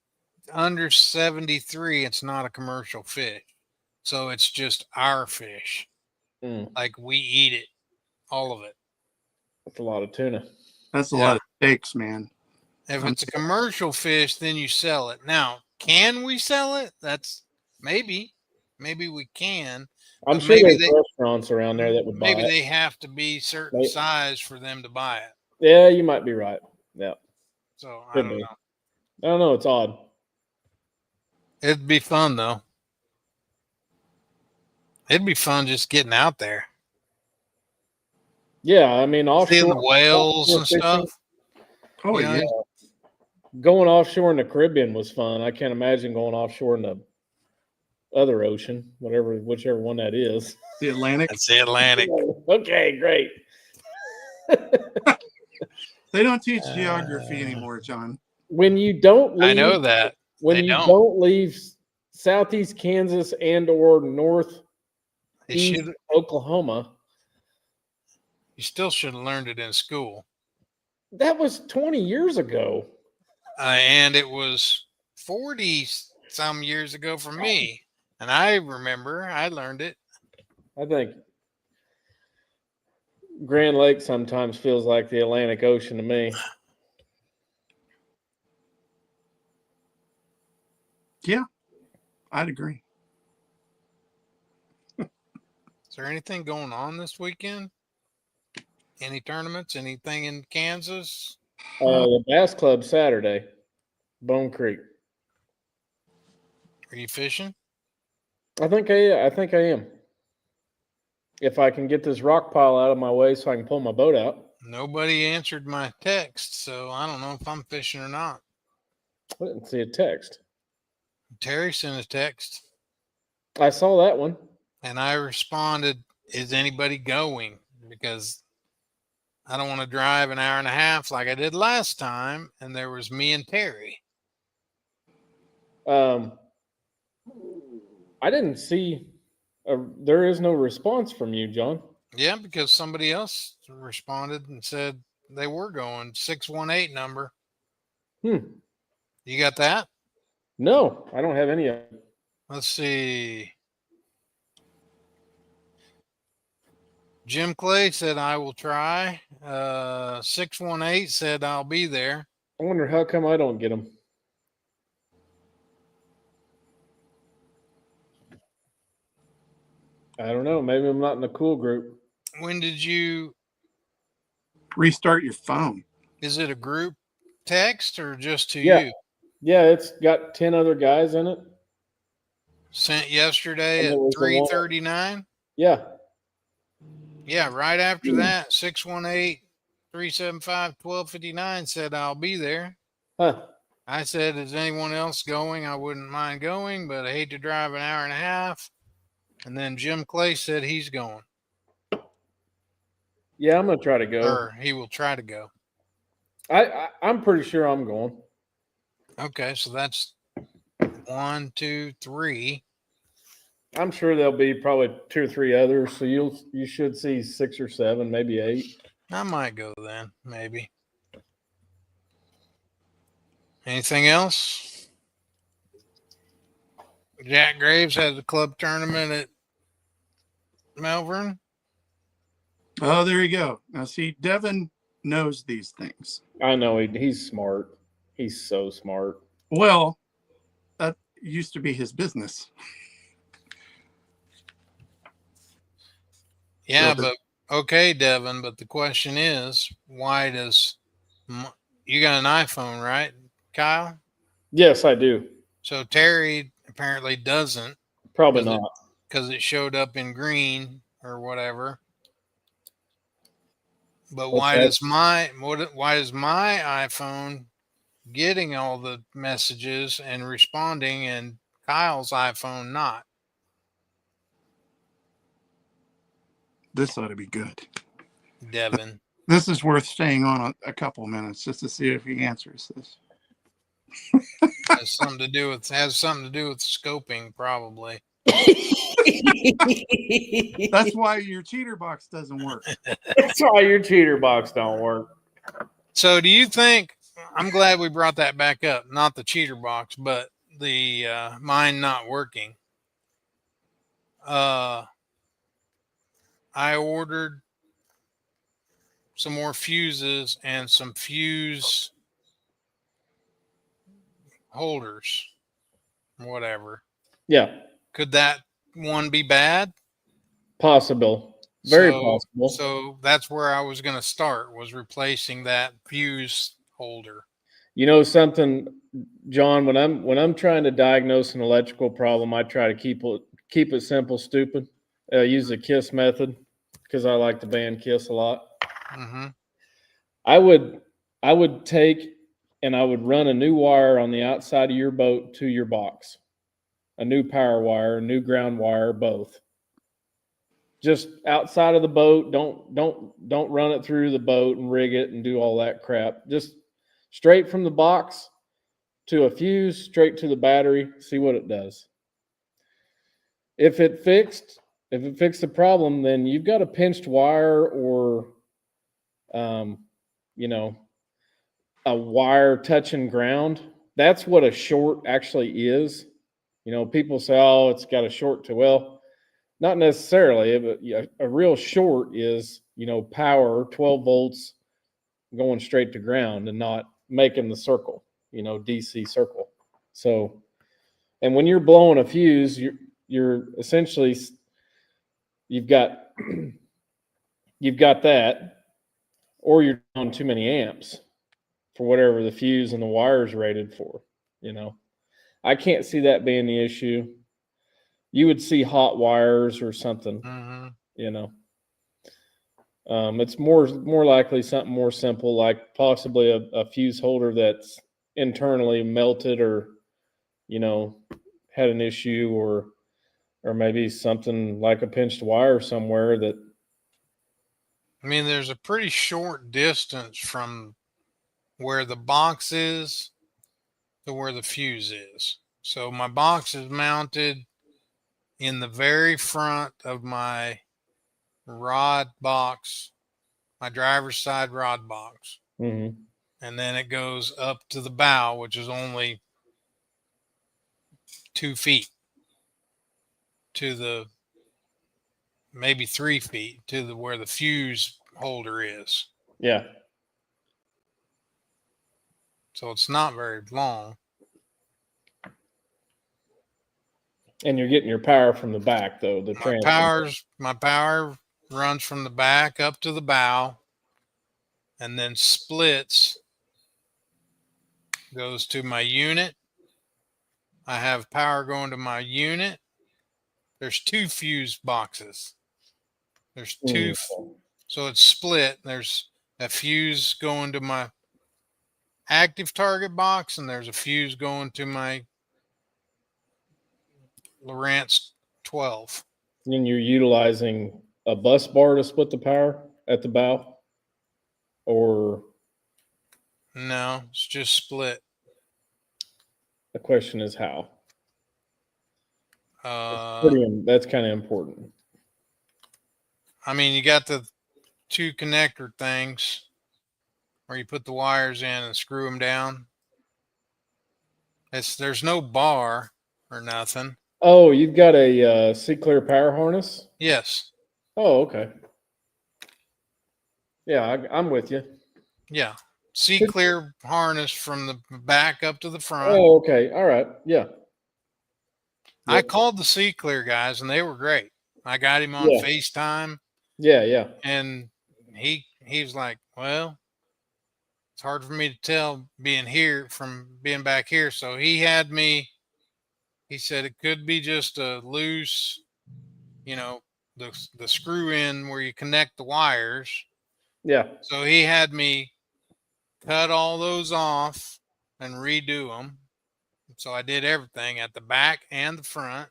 Under 73, it's not a commercial fish, so it's just our fish. Like we eat it, all of it. That's a lot of tuna. That's a lot of steaks, man. If it's a commercial fish, then you sell it. Now, can we sell it? That's maybe we can. I'm sure there's restaurants around there that would buy it. Maybe they have to be certain size for them to buy it. Yeah, you might be right. Yeah. So I don't know. I don't know. It's odd. It'd be fun though. It'd be fun just getting out there. Yeah, I mean, offshore, seeing the whales and stuff. Oh yeah. Going offshore in the Caribbean was fun. I can't imagine going offshore in the other ocean, whichever one that is. The Atlantic. That's the Atlantic. Okay, great. They don't teach geography anymore, John. When you don't leave, I know that. When you don't leave southeast Kansas and or northeast Oklahoma, you still should have learned it in school. That was 20 years ago. And it was 40 some years ago for me. And I remember I learned it. I think Grand Lake sometimes feels like the Atlantic Ocean to me. Yeah, I'd agree. Is there anything going on this weekend? Any tournaments? Anything in Kansas? The Bass Club Saturday, Bone Creek. Are you fishing? I think I am. If I can get this rock pile out of my way so I can pull my boat out. Nobody answered my text, so I don't know if I'm fishing or not. I didn't see a text. Terry sent a text. I saw that one. And I responded, is anybody going? Because I don't want to drive an hour and a half like I did last time. And there was me and Terry. I didn't see. There is no response from you, John. Yeah, because somebody else responded and said they were going. 618 number. You got that? No, I don't have any of it. Let's see. Jim Clay said, I will try. 618 said, I'll be there. I wonder how come I don't get them. I don't know. Maybe I'm not in the cool group. When did you restart your phone? Is it a group text or just to you? Yeah, it's got 10 other guys in it. sent yesterday And at it was the one- 3:39. Yeah. Yeah, right after that, 618-375-1259 said I'll be there. Huh. I said, is anyone else going? I wouldn't mind going, but I hate to drive an hour and a half. And then Jim Clay said he's going, Yeah, I'm gonna try to go. or he will try to go. I'm pretty sure I'm going. Okay, so that's 1, 2, 3. I'm sure there'll be probably 2 or 3 others, so you should see 6 or 7, maybe 8. I might go then, maybe. Anything else? Jack Graves has a club tournament at Melbourne. Oh, there you go. Now, see, Devin knows these things. I know he's smart. He's so smart. Well, that used to be his business. Yeah, So- but okay, Devin. But the question is, why does you got an iPhone, right, Kyle? Yes, I do. So Terry apparently doesn't Probably Does it- not. because it showed up in green or whatever. But Well, why does my iPhone getting all the messages and responding and Kyle's iPhone not? This ought to be good. Devin. This is worth staying on a couple minutes just to see if he answers this. has something to do with scoping, probably. That's why your cheater box doesn't work. That's why your cheater box don't work. So do you think, I'm glad we brought that back up, not the cheater box, but the mine not working. I ordered some more fuses and some fuse holders, whatever. Yeah, Could that one be bad? possible. Very So- possible. So that's where I was going to start, was replacing that fuse holder. You know something, John, when I'm trying to diagnose an electrical problem, I try to keep it simple, stupid. Use the KISS method because I like the band KISS a lot. Mm-hmm. I would take and I would run a new wire on the outside of your boat to your box. A new power wire, a new ground wire, both. Just outside of the boat, don't run it through the boat and rig it and do all that crap. Just straight from the box to a fuse, straight to the battery, see what it does. If it fixed the problem, then you've got a pinched wire or a wire touching ground. That's what a short actually is. People say, oh, it's got a short to, well, not necessarily, but a real short is, power 12 volts going straight to ground and not making the circle, DC circle. So, and when you're blowing a fuse, you're essentially, you've got that, or you're on too many amps for whatever the fuse and the wire is rated for. I can't see that being the issue. You would see hot wires or something. Mm-hmm. It's more likely something more simple, like possibly a fuse holder that's internally melted or had an issue, or maybe something like a pinched wire somewhere that. I mean, there's a pretty short distance from where the box is to where the fuse is. So my box is mounted in the very front of my rod box, my driver's side rod box. Mm-hmm. And then it goes up to the bow, which is only 2 feet to the, maybe 3 feet to the where the fuse holder is. Yeah. So it's not very long. And you're getting your power from the back, though. My power runs from the back up to the bow, and then splits, goes to my unit, I have power going to my unit. There's 2 fuse boxes. There's 2, so it's split. There's a fuse going to my active target box, and there's a fuse going to my Lowrance 12. And you're utilizing a bus bar to split the power at the bow? Or No, it's just split. the question is how? Uh, That's kind of important. I mean, you got the 2 connector things where you put the wires in and screw them down. There's no bar or nothing. Oh, you've got a C-Clear power harness? Yes. Oh, okay. Yeah, I'm with you. Yeah. C-Clear harness from the back up to the front. Oh, okay. All right. Yeah. I called the C-Clear guys and they were great. I got him on Yeah. FaceTime. Yeah. And he was like, well, it's hard for me to tell being here from being back here. So he said it could be just a loose, the screw in where you connect the wires. Yeah. So he had me cut all those off and redo them. So I did everything at the back and the front.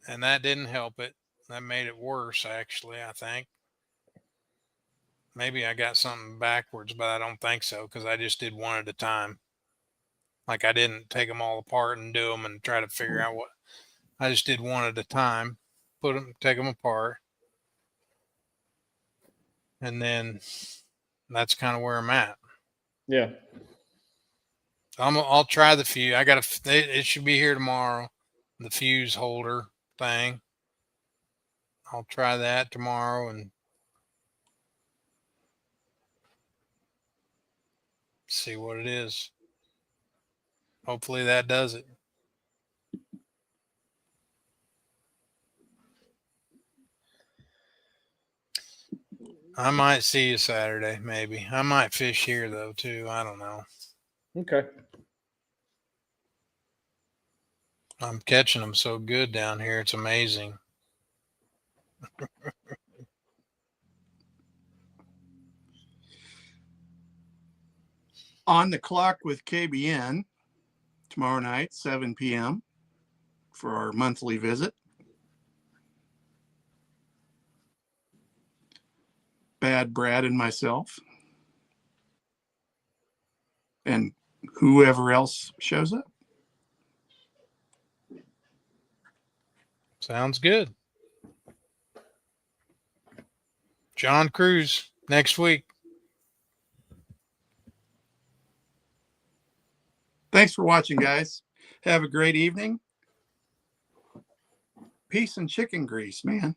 And that didn't help it. That made it worse, actually, I think. Maybe I got something backwards, but I don't think so because I just did one at a time. Like I didn't take them all apart and do them and try to figure out what. I just did one at a time, take them apart. And then that's kind of where I'm at. Yeah. I'll try the fuse. It should be here tomorrow. The fuse holder thing. I'll try that tomorrow and see what it is. Hopefully that does it. I might see you Saturday, maybe. I might fish here though too. I don't know. Okay. I'm catching them so good down here. It's amazing. On the clock with KBN tomorrow night, 7 p.m. for our monthly visit. Bad Brad and myself. And whoever else shows up. Sounds good. John Cruz next week. Thanks for watching, guys. Have a great evening. Peace and chicken grease, man.